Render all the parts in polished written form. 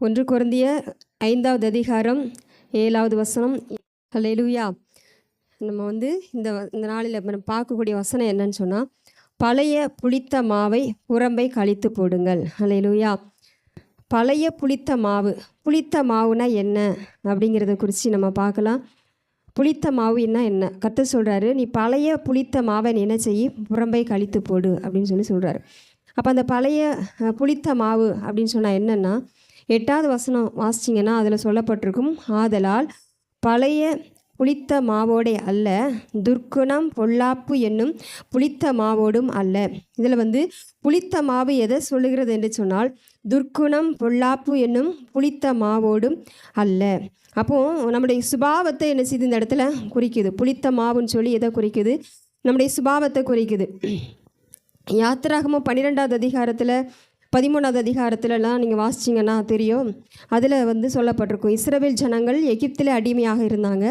1 கொரிந்தியர் 5வது அதிகாரம் 7வது வசனம். ஹல்லேலூயா. நம்ம இந்த நாளில் நம்ம பார்க்கக்கூடிய வசனம் என்னன்னு சொன்னால், பழைய புளித்த மாவை புறம்பை கழித்து போடுங்கள். ஹல்லேலூயா. பழைய புளித்த மாவு, புளித்த மாவுனா என்ன அப்படிங்கிறத குறித்து நம்ம பார்க்கலாம். புளித்த மாவுன்னா என்ன? கர்த்தர் சொல்கிறாரு, நீ பழைய புளித்த மாவை நீ என்ன செய்ய, புறம்பை கழித்து போடு அப்படின்னு சொல்கிறாரு. அப்போ அந்த பழைய புளித்த மாவு அப்படின்னு சொன்னால் என்னென்னா, 8வது வசனம் வாசிச்சிங்கன்னா அதில் சொல்லப்பட்டிருக்கும், ஆதலால் பழைய புளித்த மாவோடே அல்ல, துர்க்குணம் பொல்லாப்பு என்னும் புளித்த மாவோடும் அல்ல. இதில் புளித்த மாவு எதை சொல்லுகிறது என்று சொன்னால், துர்க்குணம் பொல்லாப்பு என்னும் புளித்த மாவோடும் அல்ல. அப்போது நம்முடைய சுபாவத்தை என்ன செய்து இந்த இடத்துல குறிக்குது. புளித்த மாவுன்னு சொல்லி எதை குறிக்குது? நம்முடைய சுபாவத்தை குறிக்குது. யாத்திராகமம் 12வது அதிகாரத்தில் 13வது அதிகாரத்துலலாம் நீங்கள் வாசிச்சிங்கன்னா தெரியும். அதில் சொல்லப்பட்டிருக்கும், இஸ்ரவேல் ஜனங்கள் எகிப்தில் அடிமையாக இருந்தாங்க.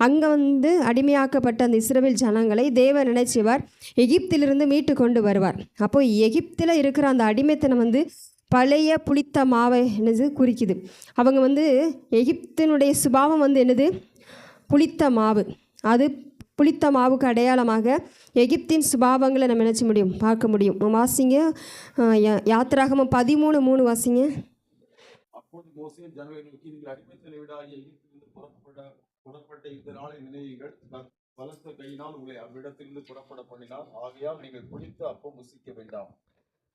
அங்கே அடிமையாக்கப்பட்ட அந்த இஸ்ரவேல் ஜனங்களை தேவன் நினைச்சவர் எகிப்திலிருந்து மீட்டு கொண்டு வருவார். அப்போது எகிப்தில் இருக்கிற அந்த அடிமைத்தனம் பழைய புளித்த மாவை என்னது குறிக்குது. அவங்க எகிப்தினுடைய சுபாவம் என்னது, புளித்த மாவு. அது புளித்த மாவுக்கு அடையாளமாக எகிப்தின் சுபாவங்களை நம்ம நினச்ச முடியும், பார்க்க முடியும். வாசிங்க, யாத்திராகமம் 13:3 வாசிங்க. அப்பொழுது மோசே ஜனங்களை நோக்கி, நீங்கள் அடிமைத்தனை விடாகிய எகிப்திலிருந்து புறப்பட்ட இந்த நாளின் நினைவுகள் பலத்த கையினால் உங்களை அவ்விடத்திலிருந்து புறப்பட பண்ணினார். ஆகையால் நீங்கள் புளித்த அப்பம் புசிக்க வேண்டாம்.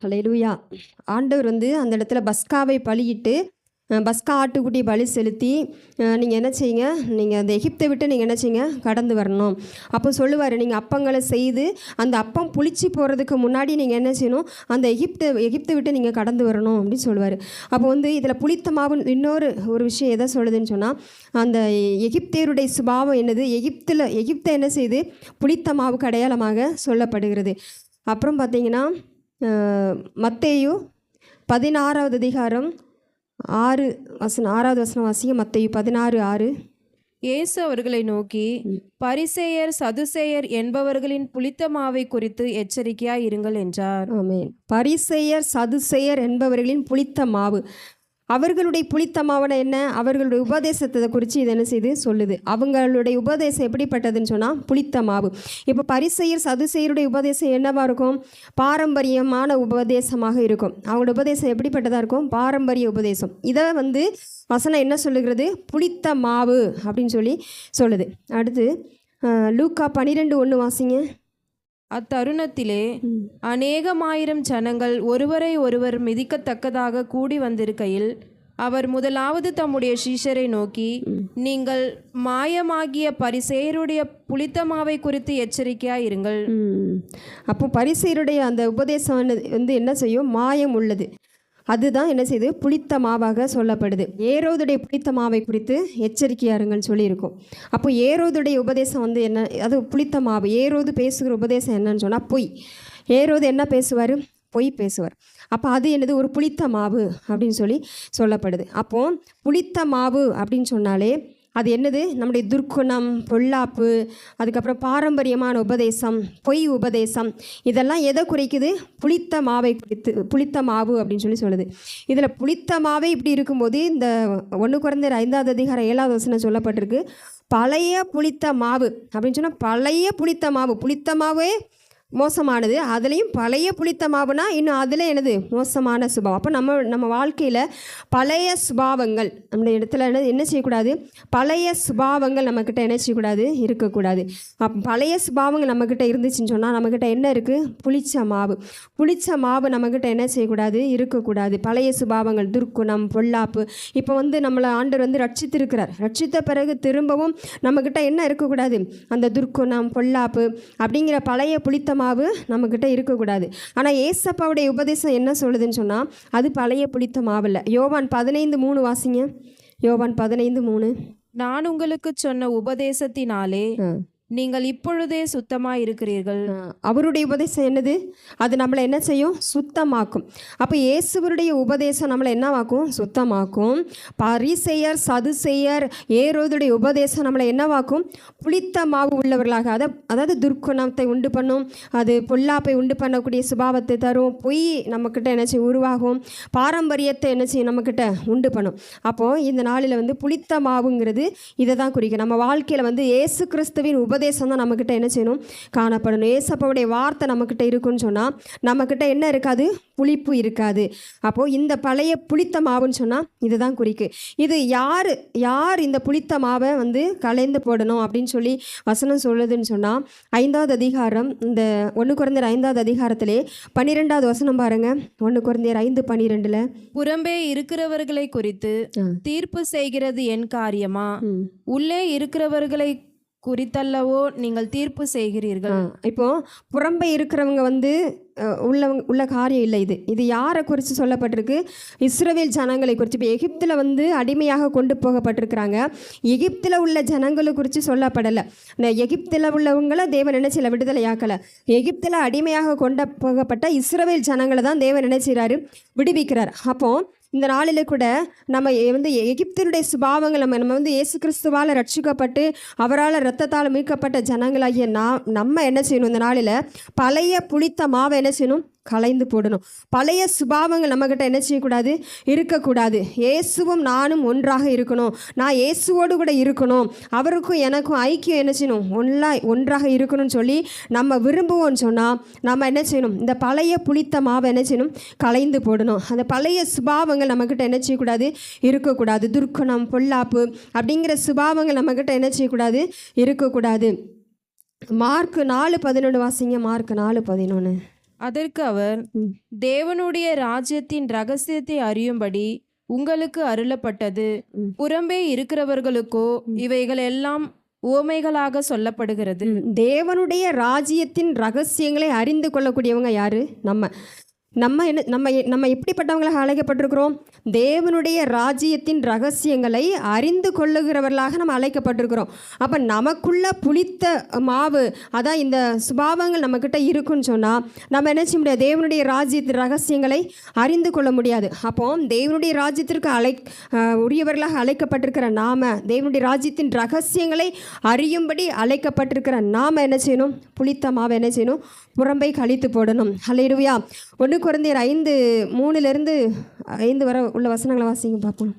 ஹல்லேலூயா. ஆண்டவர் அந்த இடத்துல பஸ்காவை பலியிட்டு, பஸ்கா ஆட்டுக்குட்டி பலி செலுத்தி, நீங்கள் என்ன செய்யுங்க, நீங்கள் அந்த எகிப்தை விட்டு நீங்கள் என்ன செய்யுங்க, கடந்து வரணும். அப்போ சொல்லுவார், நீங்கள் அப்பங்களை செய்து அந்த அப்பம் புளிச்சு போகிறதுக்கு முன்னாடி நீங்கள் என்ன செய்யணும், அந்த எகிப்தை விட்டு நீங்கள் கடந்து வரணும் அப்படின்னு சொல்லுவார். அப்போ இதில் புளித்த மாவு இன்னொரு ஒரு விஷயம் எதை சொல்லுதுன்னு சொன்னால், அந்த எகிப்தியருடைய சுபாவம் என்னது, எகிப்தை என்ன செய்து புளித்த மாவுக்கு அடையாளமாக சொல்லப்படுகிறது. அப்புறம் பார்த்தீங்கன்னா மத்தேயு 16வது அதிகாரம் 6வது வசனம் வாசிங்க. மத்தேயு 16:6. இயேசு அவர்களை நோக்கி, பரிசேயர் சதுசேயர் என்பவர்களின் புளித்த மாவை குறித்து எச்சரிக்கையாய் இருங்கள் என்றார். ஆமென். பரிசேயர் சதுசேயர் என்பவர்களின் புளித்த மாவு, அவர்களுடைய புளித்த மாவன என்ன, அவர்களுடைய உபதேசத்தை குறித்து இது என்ன செய்து சொல்லுது. அவங்களுடைய உபதேசம் எப்படிப்பட்டதுன்னு சொன்னால் புளித்த மாவு. இப்போ பரிசேயர் சதுசேயருடைய உபதேசம் என்னவாக இருக்கும், பாரம்பரியமான உபதேசமாக இருக்கும். அவங்களோட உபதேசம் எப்படிப்பட்டதாக இருக்கும், பாரம்பரிய உபதேசம். இதை வசனம் என்ன சொல்லுகிறது, புளித்த மாவு அப்படின்னு சொல்லி சொல்லுது. அடுத்து லூக்கா 12:1 வாசிங்க. அத்தருணத்திலே அநேகமாயிரம் ஜனங்கள் ஒருவரை ஒருவர் மிதிக்கத்தக்கதாக கூடி வந்திருக்கையில் அவர் முதலாவது தம்முடைய சீஷரை நோக்கி, நீங்கள் மாயமாகிய பரிசேயருடைய புளித்த மாவை குறித்து எச்சரிக்கையாய் இருங்கள். அப்போ பரிசேயருடைய அந்த உபதேசம் என்ன செய்யும், மாயம் உள்ளது. அதுதான் என்ன செய்யுது, புளித்த மாவாக சொல்லப்படுது. ஏரோதுடைய புளித்த மாவை குறித்து எச்சரிக்கையாருங்கன்னு சொல்லியிருக்கோம். அப்போ ஏரோதுடைய உபதேசம் என்ன, அது புளித்த மாவு. ஏரோது பேசுகிற உபதேசம் என்னன்னு சொன்னால் பொய். ஏரோது என்ன பேசுவார், பொய் பேசுவார். அப்போ அது என்னது, ஒரு புளித்த மாவு அப்படின்னு சொல்லி சொல்லப்படுது. அப்போது புளித்த மாவு அப்படின்னு சொன்னாலே அது என்னது, நம்முடைய துர்க்குணம் பொல்லாப்பு, அதுக்கப்புறம் பாரம்பரியமான உபதேசம், பொய் உபதேசம், இதெல்லாம் எதை குறிக்குது, புளித்த மாவை குறித்து, புளித்த மாவு அப்படின்னு சொல்லி சொல்லுது. இதில் புளித்த மாவே இப்படி இருக்கும்போது இந்த 1 கொரிந்தியர் 5வது அதிகாரம் 7வது வசனம் சொல்லப்பட்டிருக்கு, பழைய புளித்த மாவு அப்படின்னு சொன்னால், பழைய புளித்த மாவு, புளித்த மாவே மோசமானது, அதுலேயும் பழைய புளித்த மாவுனா இன்னும் அதில் என்னது, மோசமான சுபாவம். அப்போ நம்ம வாழ்க்கையில் பழைய சுபாவங்கள் நம்ம இடத்துல என்ன செய்யக்கூடாது, பழைய சுபாவங்கள் நம்மக்கிட்ட என்ன செய்யக்கூடாது, இருக்கக்கூடாது. பழைய சுபாவங்கள் நம்மக்கிட்ட இருந்துச்சுன்னு சொன்னால் நம்மக்கிட்ட என்ன இருக்குது, புளிச்ச மாவு. புளிச்ச மாவு நம்மக்கிட்ட என்ன செய்யக்கூடாது, இருக்கக்கூடாது. பழைய சுபாவங்கள், துர்க்குணம் பொல்லாப்பு. இப்போ நம்மளை ஆண்டவர் ரட்சித்திருக்கிறார். ரட்சித்த பிறகு திரும்பவும் நம்மக்கிட்ட என்ன இருக்கக்கூடாது, அந்த துர்க்குணம் பொல்லாப்பு அப்படிங்கிற பழைய புளித்த மாவு நம்மக்கிட்ட இருக்கக்கூடாது. ஆனால் ஏசப்பாவுடைய உபதேசம் என்ன சொல்லுதுன்னு சொன்னால், அது பழைய புளித்த மாவு இல்லை. யோவான் 15:3 வாசிங்க. யோவான் 15:3. நான் உங்களுக்கு சொன்ன உபதேசத்தினாலே நீங்கள் இப்பொழுதே சுத்தமாயிருக்கிறீர்கள். அவருடைய உபதேசம் என்னது? அது நம்மளை என்ன செய்யும்? சுத்தமாக்கும். அப்போ இயேசுவருடைய உபதேசம் நம்மளை என்னவாக்கும்? சுத்தமாக்கும். பரிசேயர் சதுசேயர் ஏரோதுடைய உபதேசம் நம்மளை என்னவாக்கும்? புளித்த மாவு உள்ளவர்களாக, அதாவது துர்க்குணத்தை உண்டு பண்ணும், அது பொல்லாப்பை உண்டு பண்ணக்கூடிய சுபாவத்தை தரும், பொய் நம்மக்கிட்ட என்ன செய்யும்? உருவாகும், பாரம்பரியத்தை என்ன செய்யும்? நம்மக்கிட்ட உண்டு பண்ணும். அப்போது இந்த நாளில் வந்து புளித்த மாவுங்கிறது இதை தான் குறிக்கும். நம்ம வாழ்க்கையில் வந்து இயேசு கிறிஸ்துவின் உபதேசம் தான் நம்மக்கிட்ட என்ன செய்யணும்? காணப்படணும். ஏசப்பாவுடைய வார்த்தை நம்மக்கிட்ட இருக்குன்னு சொன்னால் நம்மக்கிட்ட என்ன இருக்காது? புளிப்பு இருக்காது. அப்போது இந்த பழைய புளித்த மாவுன்னு சொன்னால் இதுதான் குறிக்கு. இது யார் இந்த புளித்த மாவை வந்து கலைந்து போடணும் அப்படின்னு சொல்லி வசனம் சொல்லுதுன்னு சொன்னால் 5வது அதிகாரம், இந்த 1 கொரிந்தியர் 5வது அதிகாரத்திலே 12வது வசனம் பாருங்கள். 1 கொரிந்தியர் 5:12. புறம்பே இருக்கிறவர்களை குறித்து தீர்ப்பு செய்கிறது என் காரியமா? உள்ளே இருக்கிறவர்களை குறித்தல்லவோ நீங்கள் தீர்ப்பு செய்கிறீர்கள். இப்போ புறம்பே இருக்கிறவங்க வந்து உள்ள காரியம் இல்லை. இது யாரை குறித்து சொல்லப்பட்டிருக்கு? இஸ்ரவேல் ஜனங்களை குறித்து. இப்போ எகிப்தில் வந்து அடிமையாக கொண்டு போகப்பட்டிருக்கிறாங்க. எகிப்தில் உள்ள ஜனங்களை குறித்து சொல்லப்படலை. எகிப்தில் உள்ளவங்களை தேவன் என்ன செய்யலை? விடுதலையாக்கலை. எகிப்தில் அடிமையாக கொண்டு போகப்பட்ட இஸ்ரவேல் ஜனங்களை தான் தேவன் என்ன செய்கிறாரு? விடுவிக்கிறார். அப்போது இந்த நாளில் கூட நம்ம வந்து எகிப்தினுடைய சுபாவங்கள் நம்ம வந்து இயேசு கிறிஸ்துவால் ரட்சிக்கப்பட்டு அவரால் இரத்தத்தால் மீட்கப்பட்ட ஜனங்களாகிய நம்ம என்ன செய்யணும்? இந்த நாளில் பழைய புளித்த மாவை என்ன செய்யணும்? கலைந்து போடணும். பழைய சுபாவங்கள் நம்மக்கிட்ட என்ன செய்யக்கூடாது? இருக்கக்கூடாது. இயேசுவும் நானும் ஒன்றாக இருக்கணும். நான் இயேசுவோடு கூட இருக்கணும். அவருக்கும் எனக்கும் ஐக்கியம் என்ன செய்யணும்? ஒன்றாக இருக்கணும்னு சொல்லி நம்ம விரும்புவோம்னு சொன்னால் நம்ம என்ன செய்யணும்? இந்த பழைய புளித்த மாவை என்ன செய்யணும்? கலைந்து போடணும். அந்த பழைய சுபாவங்கள் நம்மக்கிட்ட என்ன செய்யக்கூடாது? இருக்கக்கூடாது. துர்க்குணம், பொல்லாப்பு அப்படிங்கிற சுபாவங்கள் நம்மக்கிட்ட என்ன செய்யக்கூடாது? இருக்கக்கூடாது. மார்க் 4:11 வாசிங்க. மார்க் 4:11. அதற்கு அவர், தேவனுடைய ராஜ்யத்தின் ரகசியத்தை அறியும்படி உங்களுக்கு அருளப்பட்டது. புறம்பே இருக்கிறவர்களுக்கோ இவைகள் எல்லாம் உவமைகளாக சொல்லப்படுகிறது. தேவனுடைய ராஜ்யத்தின் ரகசியங்களை அறிந்து கொள்ளக்கூடியவங்க யாரு? நம்ம எப்படிப்பட்டவங்களாக அழைக்கப்பட்டிருக்கிறோம்? தேவனுடைய ராஜ்யத்தின் ரகசியங்களை அறிந்து கொள்ளுகிறவர்களாக நம்ம அழைக்கப்பட்டிருக்கிறோம். அப்போ நமக்குள்ள புளித்த மாவு, அதான் இந்த சுபாவங்கள் நம்மக்கிட்ட இருக்குன்னு சொன்னால் நம்ம என்ன செய்ய முடியாது? தேவனுடைய ராஜ்யத்தின் ரகசியங்களை அறிந்து கொள்ள முடியாது. அப்போ தேவனுடைய ராஜ்யத்திற்கு உரியவர்களாக அழைக்கப்பட்டிருக்கிற நாம, தேவனுடைய ராஜ்யத்தின் ரகசியங்களை அறியும்படி அழைக்கப்பட்டிருக்கிற நாம என்ன செய்யணும்? புளித்த மாவை என்ன செய்யணும்? புறம்பை கழித்து போடணும். ஹல்லேலூயா. 1 கொரிந்தியர் 5:3 வரை உள்ள வசனங்களை வாசிங்க பார்ப்போம்.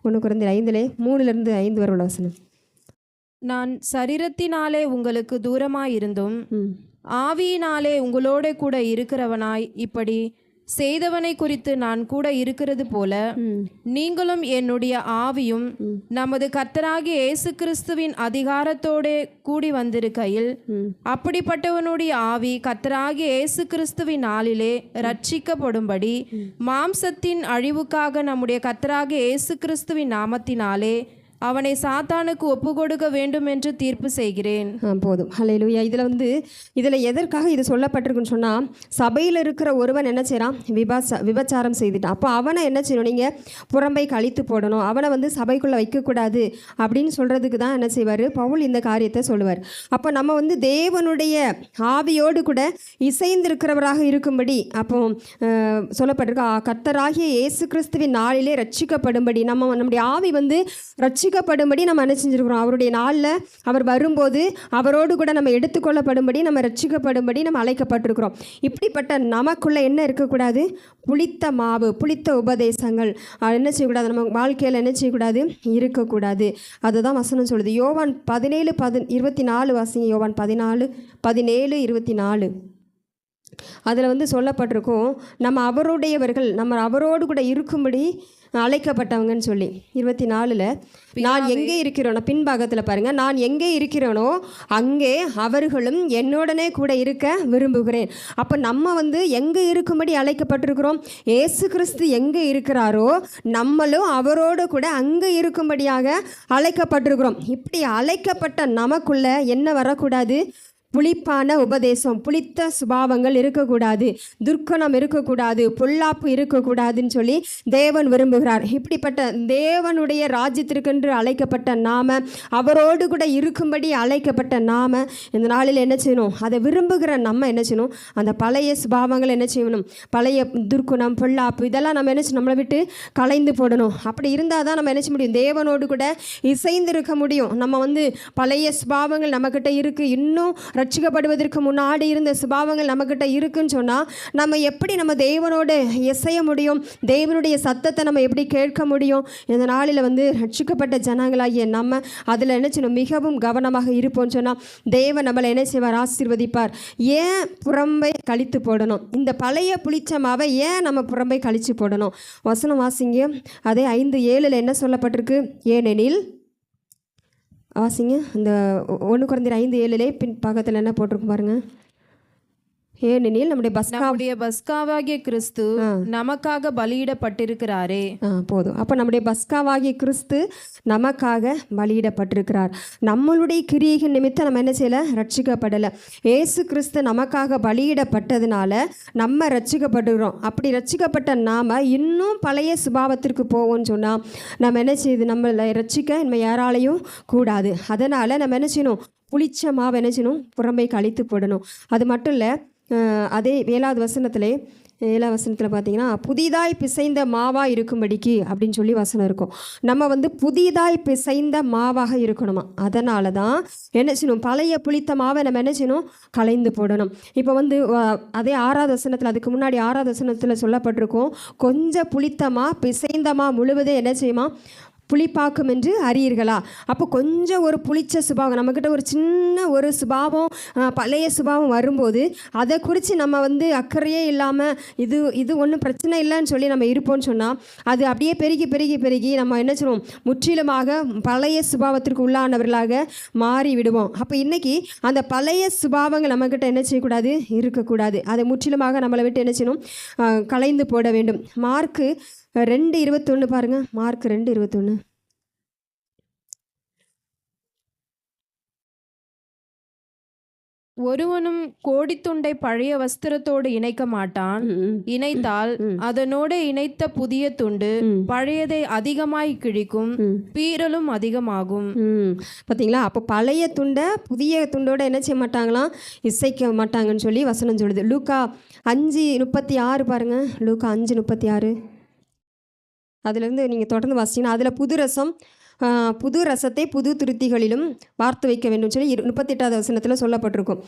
1 கொரிந்தியர் 5:3 வரை உள்ள வசனம். நான் சரீரத்தினாலே உங்களுக்கு தூரமாயிருந்தும் ஆவியினாலே உங்களோட கூட இருக்கிறவனாய் இப்படி செய்தவனை குறித்து நான் கூட இருக்கிறது போல நீங்களும் என்னுடைய ஆவியும் நமது கர்த்தராகிய இயேசு கிறிஸ்துவின் அதிகாரத்தோட கூடி வந்திருக்கையில் அப்படிப்பட்டவனுடைய ஆவி கர்த்தராகிய இயேசு கிறிஸ்துவின் நாளிலே ரட்சிக்கப்படும்படி மாம்சத்தின் அழிவுக்காக நம்முடைய கர்த்தராகிய இயேசு கிறிஸ்துவின் நாமத்தினாலே அவனை சாத்தானுக்கு ஒப்பு கொடுக்க வேண்டும் என்று தீர்ப்பு செய்கிறேன். போதும். ஹல்லேலூயா. இதில் எதற்காக இது சொல்லப்பட்டிருக்குன்னு சொன்னால், சபையில் இருக்கிற ஒருவன் என்ன செய்கிறான்? விபச்சாரம் செய்துட்டான். அப்போ அவனை என்ன செய்யணும்? நீங்கள் புறம்பை கழித்து போடணும். அவனை வந்து சபைக்குள்ளே வைக்கக்கூடாது அப்படின்னு சொல்கிறதுக்கு தான் என்ன செய்வார்? பவுல் இந்த காரியத்தை சொல்லுவார். அப்போ நம்ம வந்து தேவனுடைய ஆவியோடு கூட இசைந்திருக்கிறவராக இருக்கும்படி அப்போ சொல்லப்பட்டிருக்க கர்த்தராகிய இயேசு கிறிஸ்துவின் நாளிலே ரட்சிக்கப்படும்படி நம்முடைய ஆவி வந்து ரட்சிக்கப்படும்படி நம்ம என்ன செஞ்சுருக்கிறோம்? அவருடைய நாளில் அவர் வரும்போது அவரோடு கூட நம்ம எடுத்துக்கொள்ளப்படும்படி, நம்ம ரட்சிக்கப்படும்படி நம்ம அழைக்கப்பட்டிருக்கிறோம். இப்படிப்பட்ட நமக்குள்ளே என்ன இருக்கக்கூடாது? புளித்த மாவு, புளித்த உபதேசங்கள் என்ன செய்யக்கூடாது? நம்ம வாழ்க்கையில் என்ன செய்யக்கூடாது? இருக்கக்கூடாது. அதுதான் வசனம் சொல்லுது. யோவான் 17:24 வாசிங்க. யோவான் 17:24. அதில் வந்து சொல்லப்பட்டிருக்கும், நம்ம அவருடையவர்கள், நம்ம அவரோடு கூட இருக்கும்படி அழைக்கப்பட்டவங்கன்னு சொல்லி. 24 நான் எங்கே இருக்கிறோனோ, பின்பாகத்தில் பாருங்கள், நான் எங்கே இருக்கிறேனோ அங்கே அவர்களும் என்னுடனே கூட இருக்க விரும்புகிறேன். அப்போ நம்ம வந்து எங்கே இருக்கும்படி அழைக்கப்பட்டிருக்கிறோம்? இயேசு கிறிஸ்து எங்கே இருக்கிறாரோ நம்மளும் அவரோடு கூட அங்கே இருக்கும்படியாக அழைக்கப்பட்டிருக்கிறோம். இப்படி அழைக்கப்பட்ட நமக்குள்ள என்ன வரக்கூடாது? புளிப்பான உபதேசம், புளித்த சுபாவங்கள் இருக்கக்கூடாது, துர்க்குணம் இருக்கக்கூடாது, பொல்லாப்பு இருக்கக்கூடாதுன்னு சொல்லி தேவன் விரும்புகிறார். இப்படிப்பட்ட தேவனுடைய ராஜ்யத்திற்கென்று அழைக்கப்பட்ட நாம, அவரோடு கூட இருக்கும்படி அழைக்கப்பட்ட நாம இந்த நாளில் என்ன செய்யணும்? அதை விரும்புகிற நம்ம என்ன செய்யணும்? அந்த பழைய சுபாவங்கள் என்ன செய்யணும்? பழைய துர்க்குணம், பொல்லாப்பு இதெல்லாம் நம்ம என்ன செய்யணும்? நம்மளை விட்டு களைந்து போடணும். அப்படி இருந்தால் தான் நம்ம என்ன செய்ய முடியும்? தேவனோடு கூட இசைந்திருக்க முடியும். நம்ம வந்து பழைய சுபாவங்கள் நம்மக்கிட்ட இருக்குது, இன்னும் ரட்சிக்கப்படுவதற்கு முன்னாடி இருந்த சுபாவங்கள் நம்மக்கிட்ட இருக்குன்னு சொன்னால் நம்ம எப்படி நம்ம தேவனோடு இசைய முடியும்? தேவனுடைய சத்தத்தை நம்ம எப்படி கேட்க முடியும்? இந்த நாளில் வந்து ரட்சிக்கப்பட்ட ஜனங்களாகிய நம்ம அதில் என்ன செய்யணும்? மிகவும் கவனமாக இருப்போம்னு சொன்னால் தேவன் நம்மளை என்ன செய்வார்? ஆசீர்வதிப்பார். ஏன் புறம்பை கழித்து போடணும்? இந்த பழைய புளிச்சமாவை ஏன் நம்ம புறம்பை கழித்து போடணும்? வசனம் வாசிங்க. அதே 5:7 என்ன சொல்லப்பட்டிருக்கு? ஏனெனில் வாசிங்க. இந்த 1 கொரிந்தியர் 5:7 பின் பக்கத்தில் என்ன போட்டிருக்கு பாருங்க. ஏனெனில் நம்முடைய பஸ்காவாகிய கிறிஸ்து நமக்காக பலியிடப்பட்டிருக்கிறாரே. போதும். அப்போ நம்முடைய பஸ்காவாகிய கிறிஸ்து நமக்காக பலியிடப்பட்டிருக்கிறார். நம்மளுடைய கிரியைகள் நிமித்தம் நம்ம என்ன செய்யலை? ரட்சிக்கப்படலை. ஏசு கிறிஸ்து நமக்காக பலியிடப்பட்டதுனால நம்ம ரட்சிக்கப்படுகிறோம். அப்படி ரட்சிக்கப்பட்ட நாம் இன்னும் பழைய சுபாவத்திற்கு போவோம்னு சொன்னால் நம்ம என்ன செய்யுது? நம்மளை ரட்சிக்க நம்ம யாராலையும் கூடாது. அதனால் நம்ம என்ன செய்யணும்? புளிச்ச மாவை என்ன செய்யணும்? புறம்பை கழித்து போடணும். அது மட்டும் இல்லை, அதே 7வது வசனத்தில் பார்த்தீங்கன்னா புதிதாய் பிசைந்த மாவாக இருக்கும்படிக்கு அப்படின்னு சொல்லி வசனம் இருக்கும். நம்ம வந்து புதிதாய் பிசைந்த மாவாக இருக்கணுமா. அதனால தான் என்ன செய்யணும்? பழைய புளித்த மாவை நம்ம என்ன செய்யணும்? களைந்து போடணும். இப்போ வந்து அதே 6வது வசனத்தில், அதுக்கு முன்னாடி 6வது வசனத்தில் சொல்லப்பட்டிருக்கும், கொஞ்சம் புளித்தமா பிசைந்தமா முழுவதே என்ன செய்யுமா? புளிப்பாக்கும் என்று அறியீர்களா. அப்போ கொஞ்சம் ஒரு புளிச்ச சுபாவம் நம்மக்கிட்ட ஒரு சின்ன ஒரு சுபாவம், பழைய சுபாவம் வரும்போது அதை குறித்து நம்ம வந்து அக்கறையே இல்லாமல் இது ஒன்றும் பிரச்சனை இல்லைன்னு சொல்லி நம்ம இருப்போம்னு சொன்னால் அது அப்படியே பெருகி நம்ம என்ன செய்வோம்? முற்றிலுமாக பழைய சுபாவத்திற்கு உள்ளானவர்களாக மாறி விடுவோம். அப்போ இன்றைக்கி அந்த பழைய சுபாவங்கள் நம்மக்கிட்ட என்ன செய்யக்கூடாது? இருக்கக்கூடாது. அதை முற்றிலுமாக நம்மளை விட்டு என்ன செய்யணும்? களைந்து போட வேண்டும். மார்க்கு 2:21 பாருங்க. மார்க் 2:21. ஒருவனும் கோடித்துண்டை பழைய வஸ்திரத்தோடு இணைக்க மாட்டான். இணைத்தால் அதனோடு இணைத்த புதிய துண்டு பழையதை அதிகமாய் கிழிக்கும், பீறலும் அதிகமாகும். பார்த்தீங்களா? அப்போ பழைய துண்டை புதிய துண்டோட என்ன செய்ய மாட்டாங்களாம்? இசைக்க மாட்டாங்கன்னு சொல்லி வசனம் சொல்லுது. லூக்கா 5:36 பாருங்க. லூக்கா 5:36 அதுலேருந்து நீங்கள் தொடர்ந்து வாசிங்கன்னா அதில் புது ரசத்தை புது துருத்திகளிலும் வார்த்து வைக்க வேண்டும் சொல்லி 38வது வசனத்தில் சொல்லப்பட்டிருக்கும்.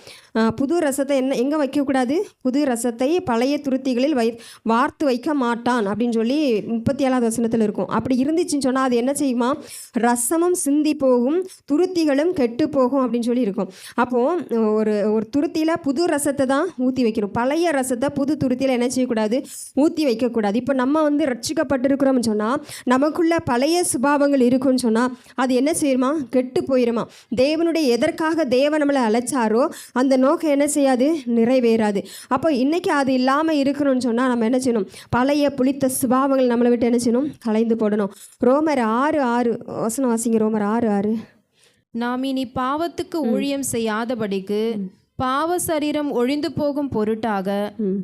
புது ரசத்தை எங்கே வைக்கக்கூடாது? புது ரசத்தை பழைய துருத்திகளில் வார்த்து வைக்க மாட்டான் அப்படின்னு சொல்லி 37வது வசனத்தில் இருக்கும். அப்படி இருந்துச்சுன்னு சொன்னால் அது என்ன செய்யுமா? ரசமும் சிந்தி போகும், துருத்திகளும் கெட்டு போகும் அப்படின்னு சொல்லி இருக்கும். அப்போது ஒரு துருத்தியில் புது ரசத்தை தான் ஊற்றி வைக்கணும். பழைய ரசத்தை புது துருத்தியில் என்ன செய்யக்கூடாது? ஊற்றி வைக்கக்கூடாது. இப்போ நம்ம வந்து ரட்சிக்கப்பட்டிருக்கிறோம்னு சொன்னால் நமக்குள்ள பழைய சுபாவங்கள் இருக்குன்னு சொன்னால் அது என்ன செய்யுமா? கெட்டு போயிருமா. தேவனுடைய எதற்காக தேவன் நம்மளை அழைச்சாரோ அந்த நோக்கம் என்ன செய்யாது? நிறைவேறாது. அப்போ இன்றைக்கி அது இல்லாமல் இருக்கணும்னு சொன்னால் நம்ம என்ன செய்யணும்? பழைய புளித்த சுபாவங்கள் நம்மளை விட்டு என்ன செய்யணும்? களைந்து போடணும். ரோமர் 6:6 வசனம் வாசிங்க. ரோமர் 6:6. நாம் இனி பாவத்துக்கு ஊழியம் செய்யாதபடிக்கு பாவ சரீரம் ஒழிந்து போகும் பொருட்டாக